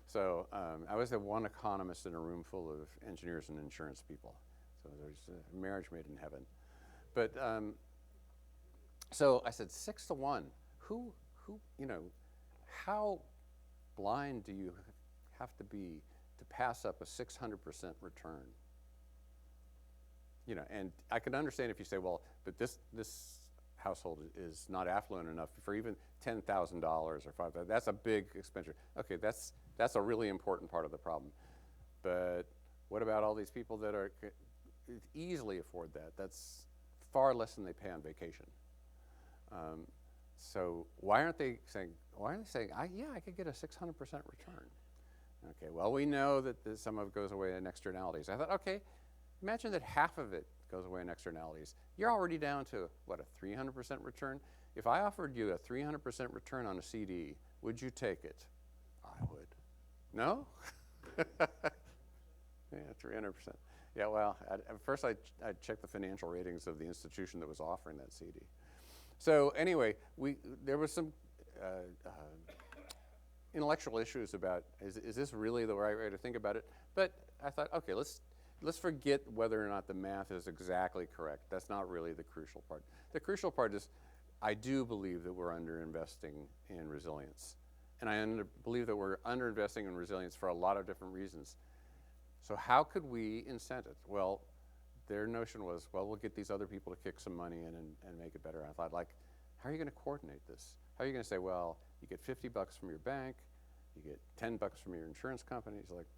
So I was the one economist in a room full of engineers and insurance people. So there's a marriage made in heaven. But so I said 6-1. Who, how blind do you have to be to pass up a 600% return? And I can understand if you say, well, but this household is not affluent enough for even $10,000 or $5,000. That's a big expenditure. Okay, that's a really important part of the problem. But what about all these people that easily afford that? That's far less than they pay on vacation. So why aren't they saying, yeah, I could get a 600% return? Okay, well, we know that some of it goes away in externalities. I thought, okay, imagine that half of it goes away in externalities. You're already down to, what, a 300% return? If I offered you a 300% return on a CD, would you take it? I would. No? Yeah, 300%. Yeah, well, at first I'd check the financial ratings of the institution that was offering that CD. So anyway, there was some intellectual issues about, is this really the right way to think about it? But I thought, okay, let's forget whether or not the math is exactly correct. That's not really the crucial part. The crucial part is, I do believe that we're underinvesting in resilience. And I believe that we're underinvesting in resilience for a lot of different reasons. So how could we incent it? Well, their notion was, well, we'll get these other people to kick some money in and make it better. I thought, how are you going to coordinate this? How are you going to say, well, you get $50 from your bank, you get $10 from your insurance company? It's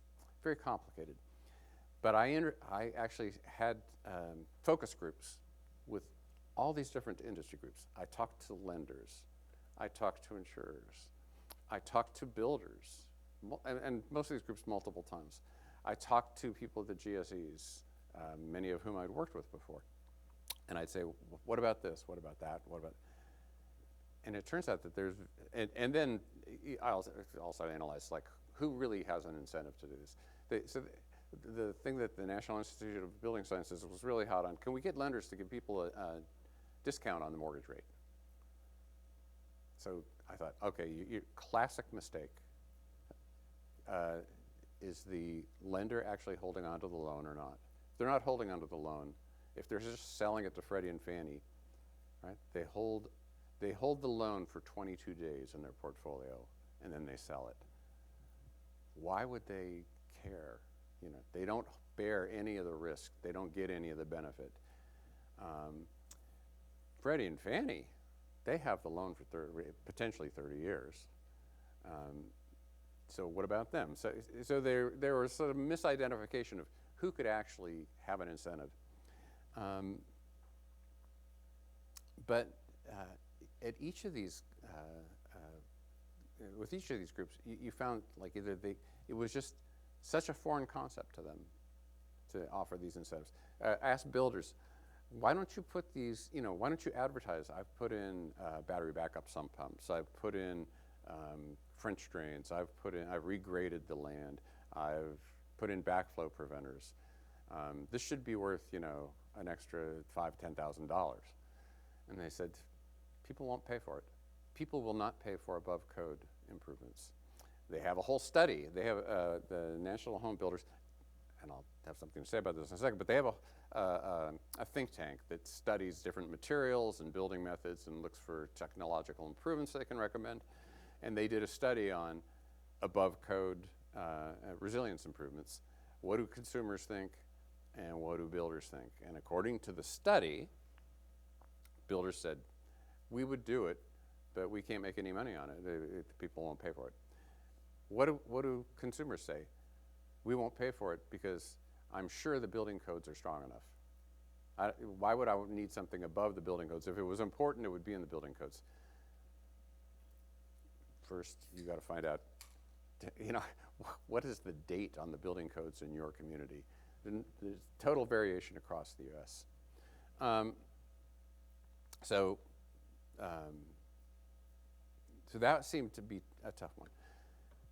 very complicated. But I actually had focus groups with all these different industry groups. I talked to lenders. I talked to insurers. I talked to builders, and most of these groups multiple times. I talked to people at the GSEs, many of whom I'd worked with before. And I'd say, what about this? What about that? What about? And it turns out that there's, and then I also analyzed who really has an incentive to do this. So the thing that the National Institute of Building Sciences was really hot on, can we get lenders to give people a discount on the mortgage rate? So I thought, okay, your classic mistake. Is the lender actually holding onto the loan or not? If they're not holding onto the loan, if they're just selling it to Freddie and Fannie, right? They hold the loan for 22 days in their portfolio, and then they sell it. Why would they care? They don't bear any of the risk. They don't get any of the benefit. Freddie and Fannie, they have the loan for potentially 30 years. So what about them? So there was sort of misidentification of who could actually have an incentive. But at each of these, with each of these groups, you found either it was just such a foreign concept to them to offer these incentives. Ask builders, why don't you put these, why don't you advertise? I've put in battery backup sump pumps. I've put in French drains. I've regraded the land. I've put in backflow preventers. This should be worth, an extra $5,000, $10,000. And they said, people won't pay for it. People will not pay for above code improvements. They have a whole study. They have the National Home Builders, and I'll have something to say about this in a second, but they have a think tank that studies different materials and building methods and looks for technological improvements they can recommend. And they did a study on above code resilience improvements. What do consumers think and what do builders think? And according to the study, builders said, we would do it, but we can't make any money on it. People won't pay for it. What do consumers say? We won't pay for it because I'm sure the building codes are strong enough. Why would I need something above the building codes? If it was important, it would be in the building codes. First, you got to find out, what is the date on the building codes in your community? There's total variation across the U.S. So that seemed to be a tough one.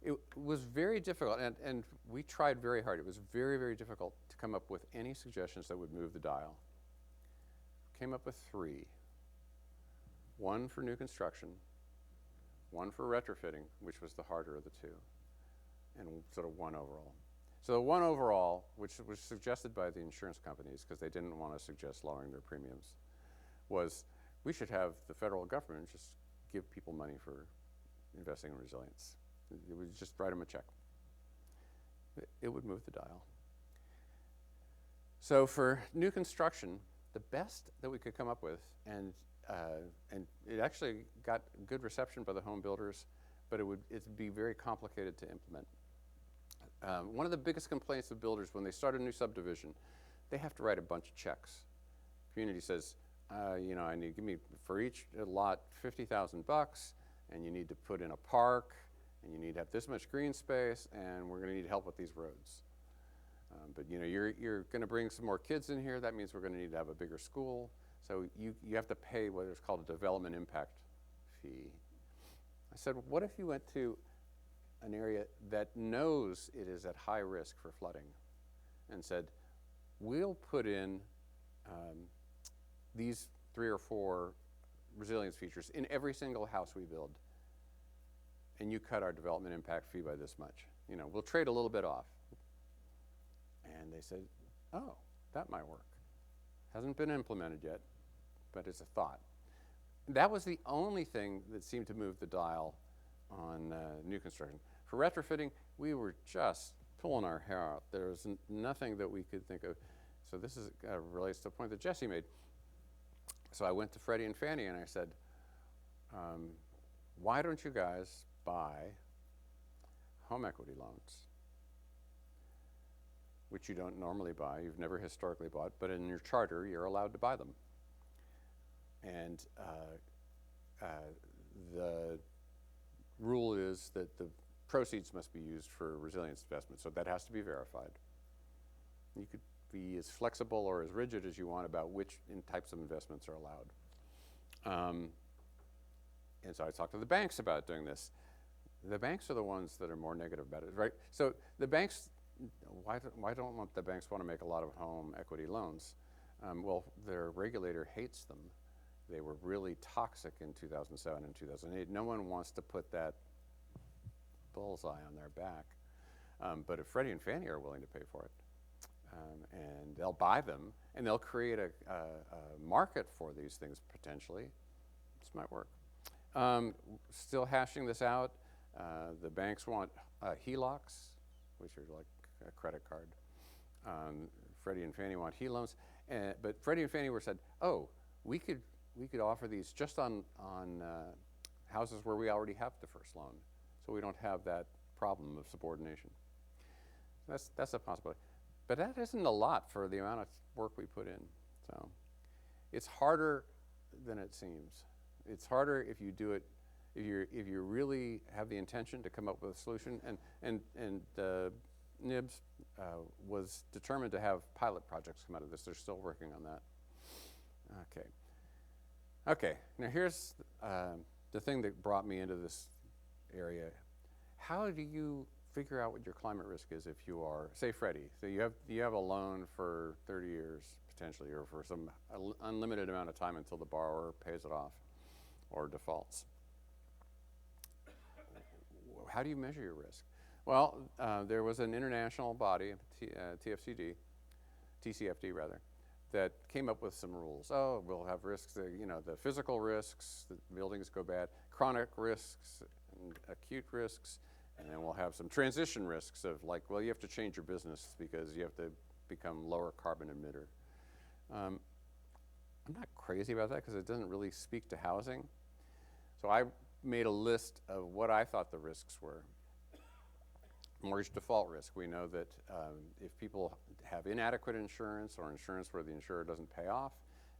It was very difficult, and we tried very hard. It was very, very difficult to come up with any suggestions that would move the dial. Came up with 3. One for new construction, one for retrofitting, which was the harder of the 2, and sort of one overall. So the one overall, which was suggested by the insurance companies because they didn't want to suggest lowering their premiums, was we should have the federal government just give people money for investing in resilience. It would just write them a check. It would move the dial. So for new construction, the best that we could come up with, and it actually got good reception by the home builders, but it'd be very complicated to implement. One of the biggest complaints of builders when they start a new subdivision, they have to write a bunch of checks. Community says, I need, give me for each lot $50,000, and you need to put in a park, and you need to have this much green space, and we're going to need help with these roads. But you're going to bring some more kids in here. That means we're going to need to have a bigger school. So you have to pay what is called a development impact fee. I said, what if you went to an area that knows it is at high risk for flooding and said, we'll put in these 3 or 4 resilience features in every single house we build, and you cut our development impact fee by this much. We'll trade a little bit off. And they said, oh, that might work. Hasn't been implemented yet, but it's a thought. That was the only thing that seemed to move the dial on new construction. For retrofitting, we were just pulling our hair out. There was nothing that we could think of. So this relates to a point that Jesse made. So I went to Freddie and Fannie and I said, why don't you guys buy home equity loans, which you don't normally buy, you've never historically bought, but in your charter, you're allowed to buy them. And the rule is that the proceeds must be used for resilience investment, so that has to be verified. You could be as flexible or as rigid as you want about which types of investments are allowed. And so I talked to the banks about doing this. The banks are the ones that are more negative about it, right? So the banks, why don't the banks want to make a lot of home equity loans? Well, their regulator hates them. They were really toxic in 2007 and 2008. No one wants to put that bullseye on their back. But if Freddie and Fannie are willing to pay for it, and they'll buy them, and they'll create a market for these things potentially, this might work. Still hashing this out. The banks want HELOCs, which are like a credit card. Freddie and Fannie want HE loans, but Freddie and Fannie said, "Oh, we could offer these just on houses where we already have the first loan, so we don't have that problem of subordination." That's a possibility, but that isn't a lot for the amount of work we put in. So it's harder than it seems. It's harder if you do it. If you really have the intention to come up with a solution, and NIBS was determined to have pilot projects come out of this. They're still working on that. Okay. Okay, now here's the thing that brought me into this area. How do you figure out what your climate risk is if you are, say Freddie, so you have a loan for 30 years potentially, or for some unlimited amount of time until the borrower pays it off or defaults. How do you measure your risk? Well, there was an international body, TCFD rather, that came up with some rules. Oh, we'll have risks, the physical risks, the buildings go bad, chronic risks, and acute risks, and then we'll have some transition risks of like, well, you have to change your business because you have to become lower carbon emitter. I'm not crazy about that because it doesn't really speak to housing. So I made a list of what I thought the risks were. Mortgage default risk. We know that if people have inadequate insurance or insurance where the insurer doesn't pay off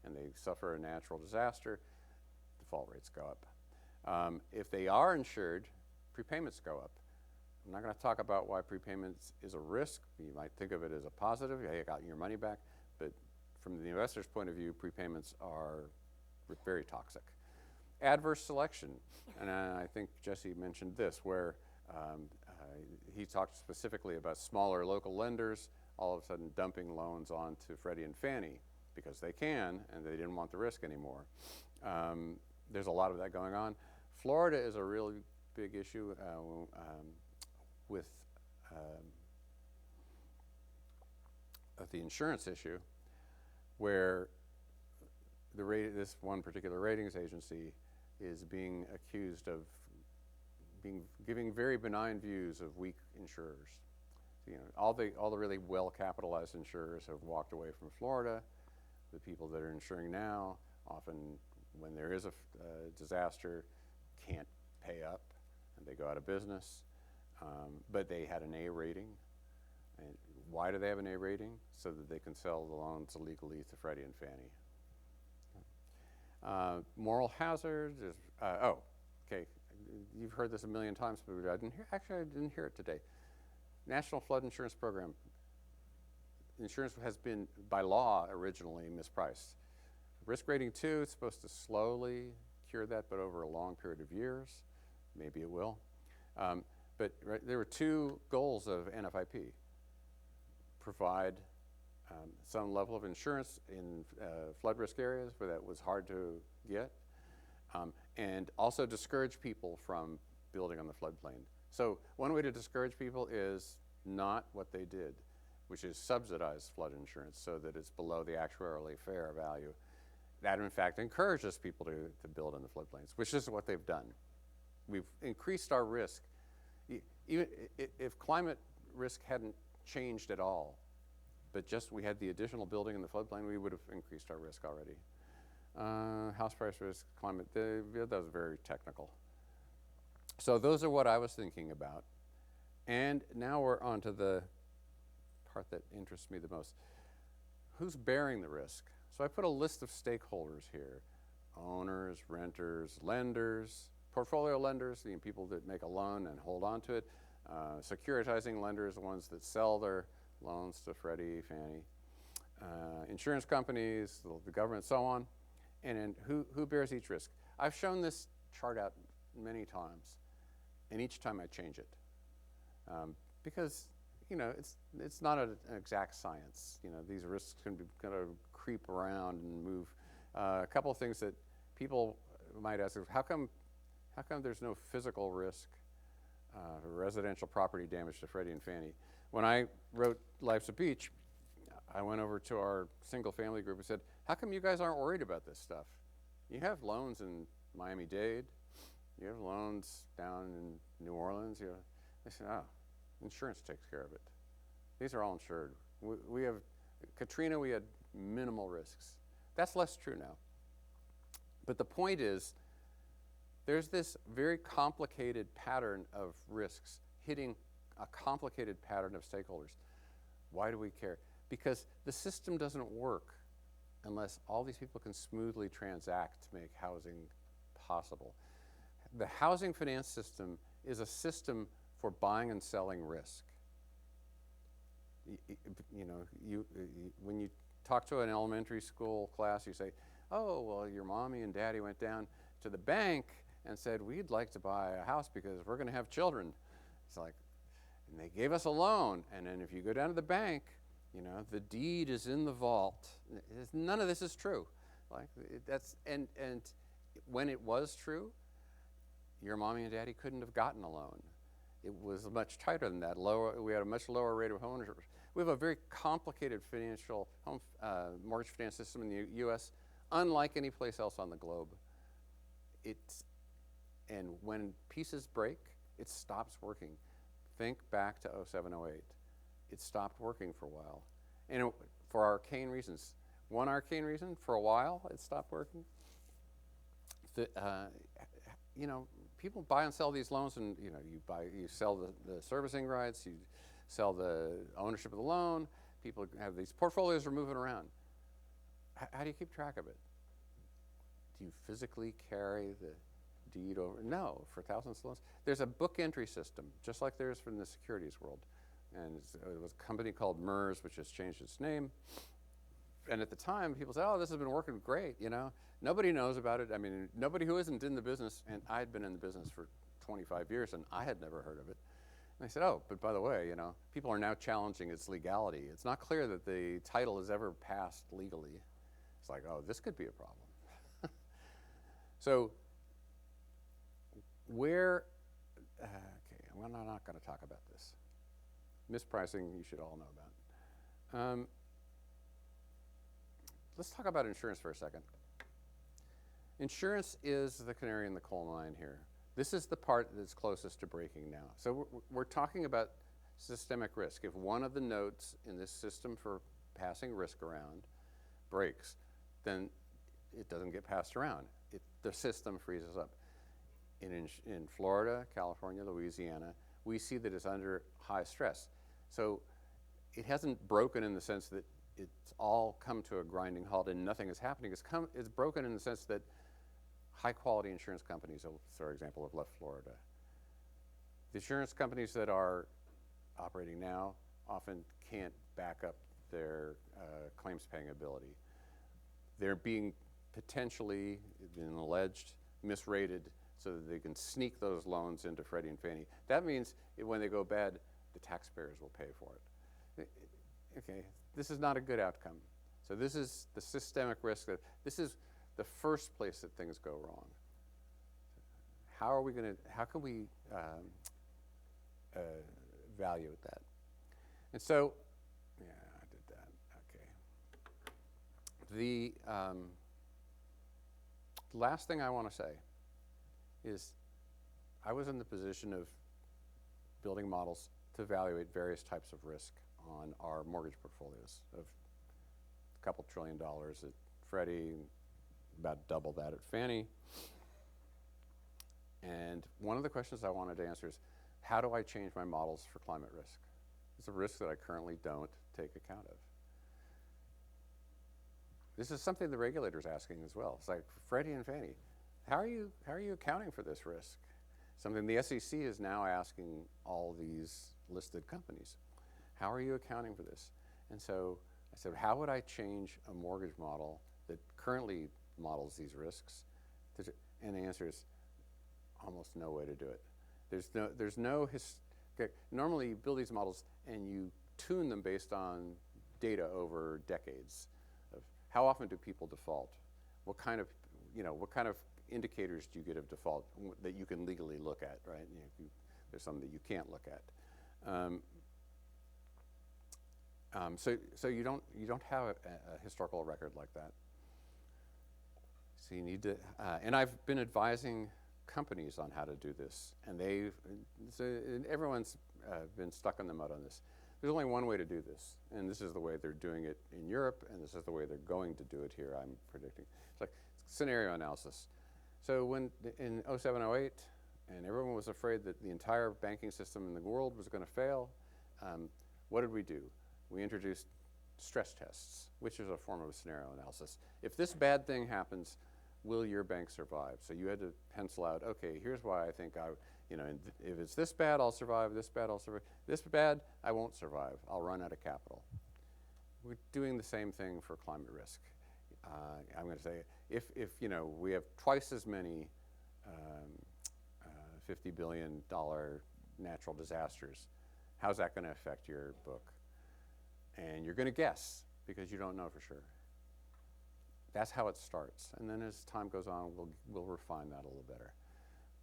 and they suffer a natural disaster, default rates go up. If they are insured, prepayments go up. I'm not going to talk about why prepayments is a risk. You might think of it as a positive. Hey, you got your money back. But from the investor's point of view, prepayments are very toxic. Adverse selection. And I think Jesse mentioned this, where he talked specifically about smaller local lenders all of a sudden dumping loans onto Freddie and Fannie because they can and they didn't want the risk anymore. There's a lot of that going on. Florida is a really big issue with the insurance issue, where this one particular ratings agency is being accused of giving very benign views of weak insurers. So, all the really well-capitalized insurers have walked away from Florida. The people that are insuring now, often when there is a disaster, can't pay up and they go out of business. But they had an A rating. And why do they have an A rating? So that they can sell the loans illegally to Freddie and Fannie. Moral hazard is, okay. You've heard this a million times, but I didn't hear it today. National Flood Insurance Program. Insurance has been, by law, originally mispriced. Risk rating 2 is supposed to slowly cure that, but over a long period of years. Maybe it will. But there were 2 goals of NFIP. Provide some level of insurance in flood risk areas where that was hard to get. And also discourage people from building on the floodplain. So one way to discourage people is not what they did, which is subsidize flood insurance so that it's below the actuarially fair value. That, in fact, encourages people to build on the floodplains, which is what they've done. We've increased our risk. Even if climate risk hadn't changed at all, but just we had the additional building in the floodplain, we would have increased our risk already. House price risk, climate, that was very technical. So those are what I was thinking about. And now we're on to the part that interests me the most. Who's bearing the risk? So I put a list of stakeholders here. Owners, renters, lenders, portfolio lenders, people that make a loan and hold on to it. Securitizing lenders, the ones that sell their loans to Freddie, Fannie. Insurance companies, the government, so on. And then who bears each risk? I've shown this chart out many times, and each time I change it. Because, it's not an exact science. These risks can kind of creep around and move. A couple of things that people might ask is, how come there's no physical risk, residential property damage to Freddie and Fannie? When I wrote Life's a Beach, I went over to our single family group and said, how come you guys aren't worried about this stuff? You have loans in Miami-Dade. You have loans down in New Orleans. They said, insurance takes care of it. These are all insured. We have, Katrina, we had minimal risks. That's less true now. But the point is, there's this very complicated pattern of risks hitting a complicated pattern of stakeholders. Why do we care? Because the system doesn't work unless all these people can smoothly transact to make housing possible. The housing finance system is a system for buying and selling risk. When you talk to an elementary school class, you say, oh, well, your mommy and daddy went down to the bank and said, we'd like to buy a house because we're going to have children. It's like, and they gave us a loan. And then if you go down to the bank, you know, the deed is in the vault. None of this is true. Like that's, and when it was true, your mommy and daddy couldn't have gotten a loan. It was much tighter than that. We had a much lower rate of home ownership. We have a very complicated financial mortgage finance system in the U.S., unlike any place else on the globe. And when pieces break, it stops working. Think back to 07, 08. It stopped working for a while. And for arcane reasons. One arcane reason, for a while, it stopped working. You know, people buy and sell these loans, and you know, you sell the servicing rights, you sell the ownership of the loan. People have these portfolios are moving around. How do you keep track of it? Do you physically carry the deed over? No, for thousands of loans. There's a book entry system, just like there is from the securities world. And it was a company called MERS, which has changed its name. And at the time, people said, oh, this has been working great, you know. Nobody knows about it. I mean, nobody who isn't in the business, and I had been in the business for 25 years, and I had never heard of it. And I said, oh, but by the way, you know, people are now challenging its legality. It's not clear that the title has ever passed legally. It's like, oh, this could be a problem. So where, okay, I'm not going to talk about this. Mispricing, you should all know about. Let's talk about insurance for a second. Insurance is the canary in the coal mine here. This is the part that's closest to breaking now. So we're talking about systemic risk. If one of the nodes in this system for passing risk around breaks, then it doesn't get passed around. The system freezes up. In Florida, California, Louisiana, we see that it's under high stress. So it hasn't broken in the sense that it's all come to a grinding halt and nothing is happening. It's broken in the sense that high-quality insurance companies, for example, have left Florida. The insurance companies that are operating now often can't back up their claims-paying ability. They're being potentially, been alleged, misrated so that they can sneak those loans into Freddie and Fannie. That means when they go bad, the taxpayers will pay for it. Okay, this is not a good outcome. So this is the systemic risk. This is the first place that things go wrong. How can we evaluate that? And so, yeah, I did that, okay. The last thing I want to say is I was in the position of building models to evaluate various types of risk on our mortgage portfolios of a couple $1 trillion at Freddie, about double that at Fannie. And one of the questions I wanted to answer is, how do I change my models for climate risk? It's a risk that I currently don't take account of. This is something the regulator's asking as well. It's like, Freddie and Fannie, how are you accounting for this risk? Something the SEC is now asking all these listed companies. How are you accounting for this? And so I said, how would I change a mortgage model that currently models these risks? And the answer is almost no way to do it. Normally you build these models and you tune them based on data over decades of how often do people default? What kind of indicators do you get of default that you can legally look at, right? There's some that you can't look at. So you don't have a historical record like that. So you need to, and I've been advising companies on how to do this, and everyone's been stuck in the mud on this. There's only one way to do this, and this is the way they're doing it in Europe, and this is the way they're going to do it here, I'm predicting. It's like scenario analysis. So when in 07, 08, and everyone was afraid that the entire banking system in the world was going to fail, what did we do? We introduced stress tests, which is a form of a scenario analysis. If this bad thing happens, will your bank survive? So you had to pencil out, okay, here's why I think if it's this bad, I'll survive, this bad, I'll survive, this bad, I won't survive, I'll run out of capital. We're doing the same thing for climate risk. I'm going to say, if you know, we have twice as many $50 billion natural disasters, how's that going to affect your book? And you're going to guess because you don't know for sure. That's how it starts. And then as time goes on, we'll refine that a little better.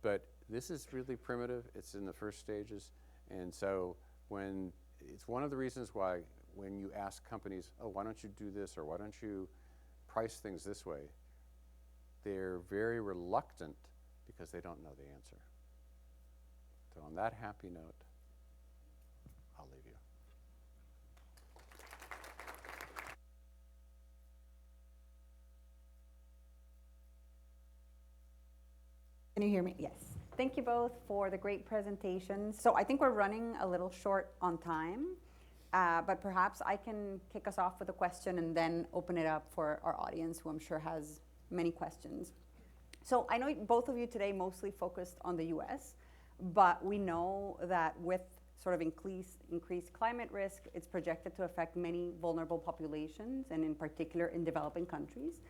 But this is really primitive. It's in the first stages. And so when it's one of the reasons why when you ask companies, oh, why don't you do this, or why don't you price things this way, they're very reluctant because they don't know the answer. So on that happy note, I'll leave you. Can you hear me? Yes. Thank you both for the great presentations. So I think we're running a little short on time, but perhaps I can kick us off with a question and then open it up for our audience, who I'm sure has many questions. So I know both of you today mostly focused on the US, but we know that with sort of increased climate risk, it's projected to affect many vulnerable populations, and in particular in developing countries.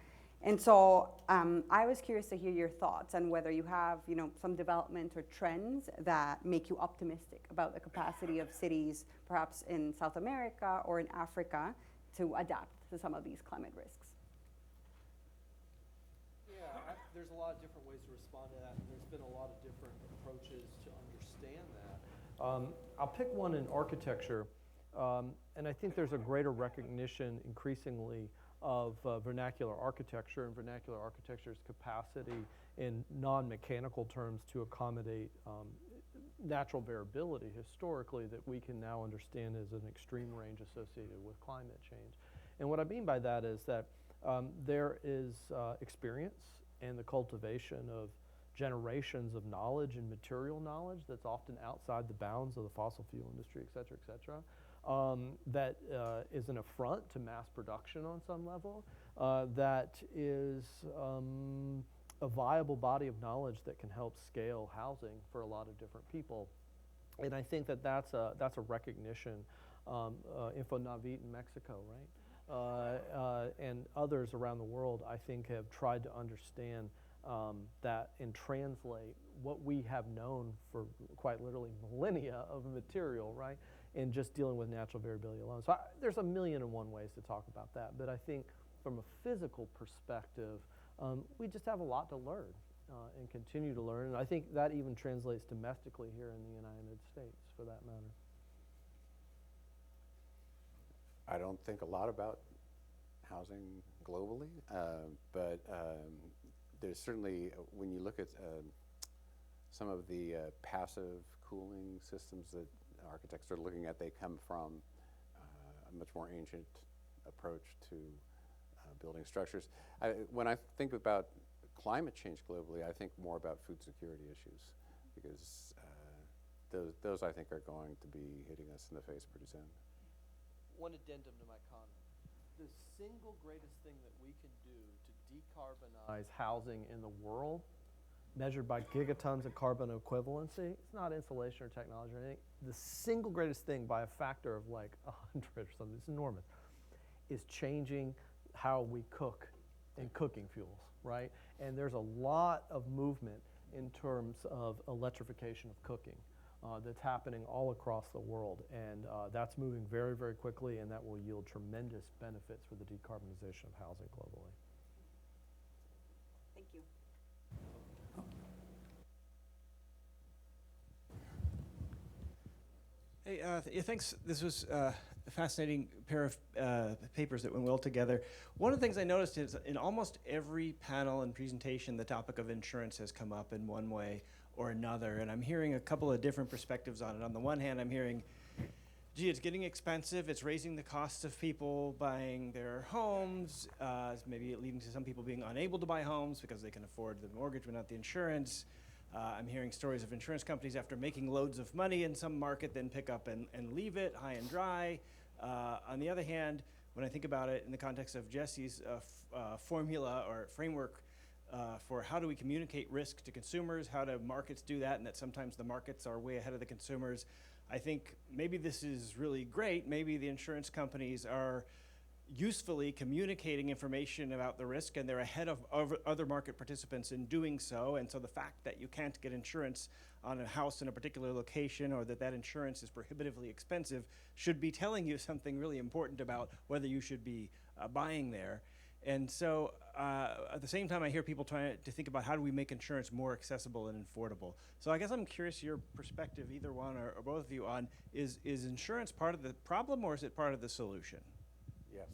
And so I was curious to hear your thoughts on whether you have, you know, some development or trends that make you optimistic about the capacity of cities, perhaps in South America or in Africa, to adapt to some of these climate risks. Yeah, there's a lot of different ways to respond to that, and there's been a lot of different approaches to understand that. I'll pick one in architecture, and I think there's a greater recognition increasingly of vernacular architecture and vernacular architecture's capacity in non-mechanical terms to accommodate natural variability historically that we can now understand as an extreme range associated with climate change. And what I mean by that is that there is experience and the cultivation of generations of knowledge and material knowledge that's often outside the bounds of the fossil fuel industry, et cetera, that is an affront to mass production on some level, that is a viable body of knowledge that can help scale housing for a lot of different people. And I think that that's a recognition. Infonavit in Mexico, right? And others around the world, I think, have tried to understand that and translate what we have known for quite literally millennia of material, right? And just dealing with natural variability alone. So there's a million and one ways to talk about that, but I think from a physical perspective, we just have a lot to learn and continue to learn. And I think that even translates domestically here in the United States, for that matter. I don't think a lot about housing globally, but there's certainly, when you look at some of the passive cooling systems that architects are looking at, they come from a much more ancient approach to building structures. When I think about climate change globally, I think more about food security issues, because those I think are going to be hitting us in the face pretty soon. One addendum to my comment. The single greatest thing that we can do to decarbonize housing in the world, measured by gigatons of carbon equivalency, it's not insulation or technology or anything. The single greatest thing by a factor of like 100 or something, it's enormous, is changing how we cook and cooking fuels, right? And there's a lot of movement in terms of electrification of cooking that's happening all across the world. And that's moving very, very quickly, and that will yield tremendous benefits for the decarbonization of housing globally. Thank you. Hey, yeah, thanks. This was a fascinating pair of papers that went well together. One of the things I noticed is in almost every panel and presentation, the topic of insurance has come up in one way or another, and I'm hearing a couple of different perspectives on it. On the one hand, I'm hearing, gee, it's getting expensive. It's raising the cost of people buying their homes, maybe leading to some people being unable to buy homes because they can afford the mortgage but not the insurance. I'm hearing stories of insurance companies after making loads of money in some market then pick up and leave it high and dry. On the other hand, when I think about it in the context of Jesse's formula or framework for how do we communicate risk to consumers, how do markets do that, and that sometimes the markets are way ahead of the consumers, I think maybe this is really great. Maybe the insurance companies are usefully communicating information about the risk, and they're ahead of other market participants in doing so. And so the fact that you can't get insurance on a house in a particular location, or that insurance is prohibitively expensive, should be telling you something really important about whether you should be buying there. And so at the same time, I hear people trying to think about how do we make insurance more accessible and affordable. So I guess I'm curious your perspective, either one or both of you, on is insurance part of the problem or is it part of the solution? Yes.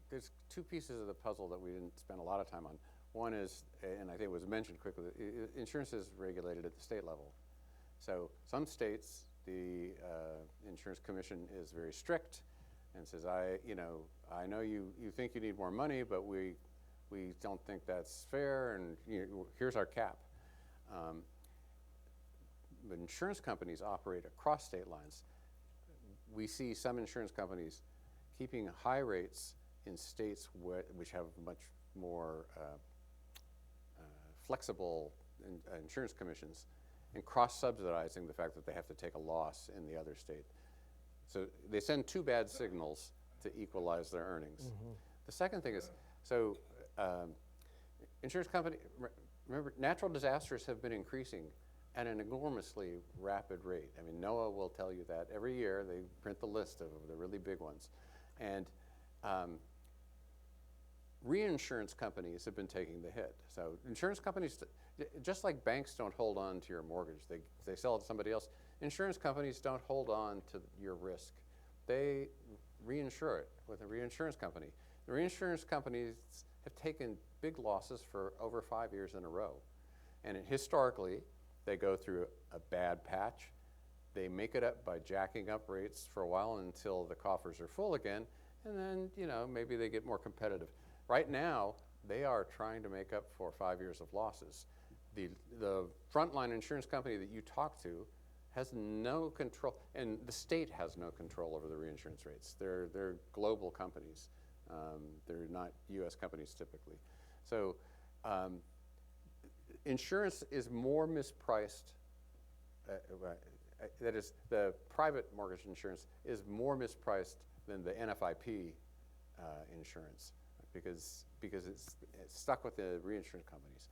There's two pieces of the puzzle that we didn't spend a lot of time on. One is, and I think it was mentioned quickly, insurance is regulated at the state level. So some states, the insurance commission is very strict and says, I know you think you need more money, but we don't think that's fair, and here's our cap. But insurance companies operate across state lines. We see some insurance companies keeping high rates in states which have much more flexible insurance commissions, and cross-subsidizing the fact that they have to take a loss in the other state. So they send two bad signals to equalize their earnings. Mm-hmm. The second thing is, insurance company, remember, natural disasters have been increasing at an enormously rapid rate. I mean, NOAA will tell you that every year. They print the list of the really big ones. And reinsurance companies have been taking the hit. So insurance companies, just like banks don't hold on to your mortgage, they sell it to somebody else. Insurance companies don't hold on to your risk. They reinsure it with a reinsurance company. The reinsurance companies have taken big losses for over 5 years in a row. And historically, they go through a bad patch. They make it up by jacking up rates for a while until the coffers are full again, and then maybe they get more competitive. Right now, they are trying to make up for 5 years of losses. The frontline insurance company that you talk to has no control, and the state has no control over the reinsurance rates. They're global companies. They're not U.S. companies typically. So insurance is more mispriced. That is, the private mortgage insurance is more mispriced than the NFIP insurance because it's stuck with the reinsurance companies,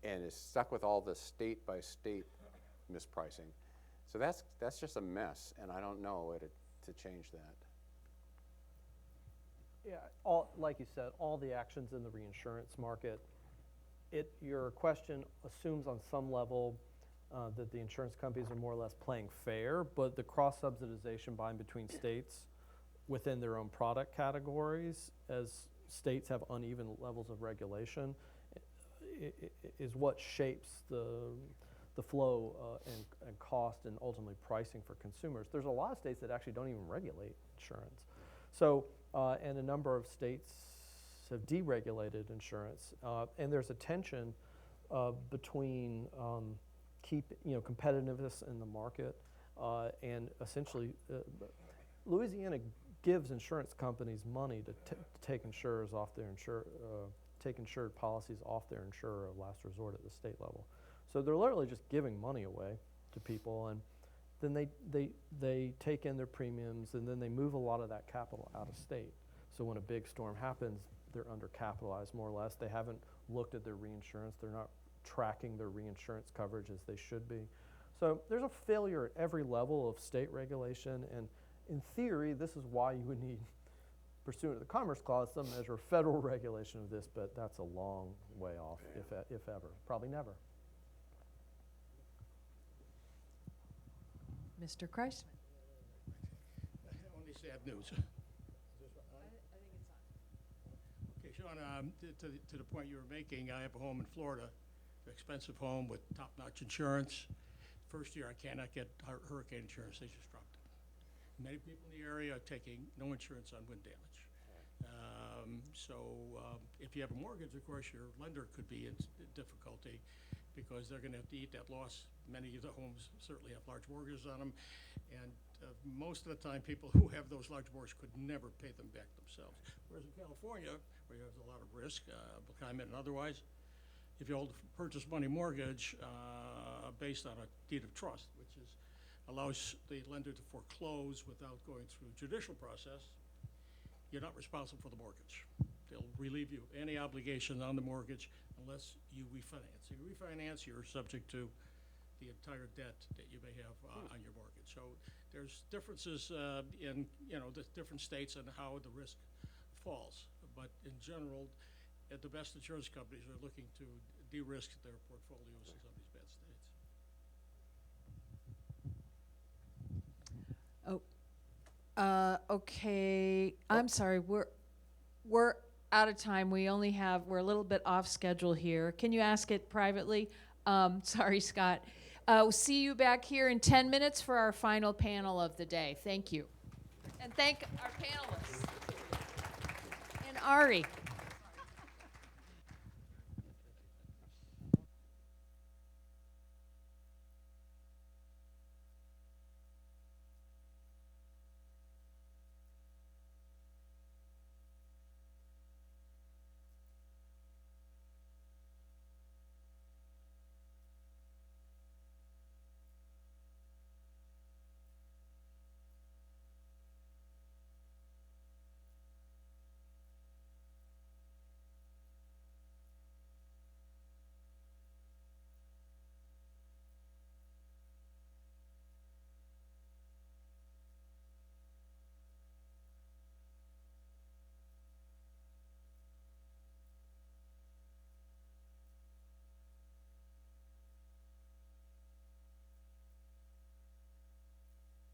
and it's stuck with all the state by state mispricing. So that's just a mess, and I don't know a way to change that. Yeah, like you said, all the actions in the reinsurance market, your question assumes on some level that the insurance companies are more or less playing fair, but the cross-subsidization by and between states within their own product categories, as states have uneven levels of regulation, is what shapes the flow and cost and ultimately pricing for consumers. There's a lot of states that actually don't even regulate insurance. So, and a number of states have deregulated insurance, and there's a tension between competitiveness in the market and essentially Louisiana gives insurance companies money to take insurers off their take insured policies off their insurer of last resort at the state level. So they're literally just giving money away to people, and then they take in their premiums, and then they move a lot of that capital out of state. So when a big storm happens, they're undercapitalized more or less. They haven't looked at their reinsurance. They're not tracking their reinsurance coverage as they should be. So there's a failure at every level of state regulation, and in theory, this is why you would need, pursuant to the Commerce Clause, some measure of federal regulation of this, but that's a long way off, if ever. Probably never. Mr. Kreisman. Only sad news. Okay, Sean, to the point you were making, I have a home in Florida, an expensive home with top-notch insurance. First year, I cannot get hurricane insurance. They just dropped it. Many people in the area are taking no insurance on wind damage. If you have a mortgage, of course, your lender could be in difficulty because they're going to have to eat that loss. Many of the homes certainly have large mortgages on them, and most of the time, people who have those large mortgages could never pay them back themselves. Whereas in California, where you have a lot of risk, climate and otherwise, if you hold a purchase money mortgage based on a deed of trust, which is allows the lender to foreclose without going through judicial process, you're not responsible for the mortgage. They'll relieve you of any obligation on the mortgage unless you refinance. If you refinance, you're subject to the entire debt that you may have on your mortgage. So there's differences in the different states and how the risk falls. But in general, the best insurance companies are looking to de-risk their portfolios in some of these bad states. Okay, I'm sorry, we're out of time. We're a little bit off schedule here. Can you ask it privately? Sorry, Scott. We'll see you back here in 10 minutes for our final panel of the day. Thank you. And thank our panelists. And Ari.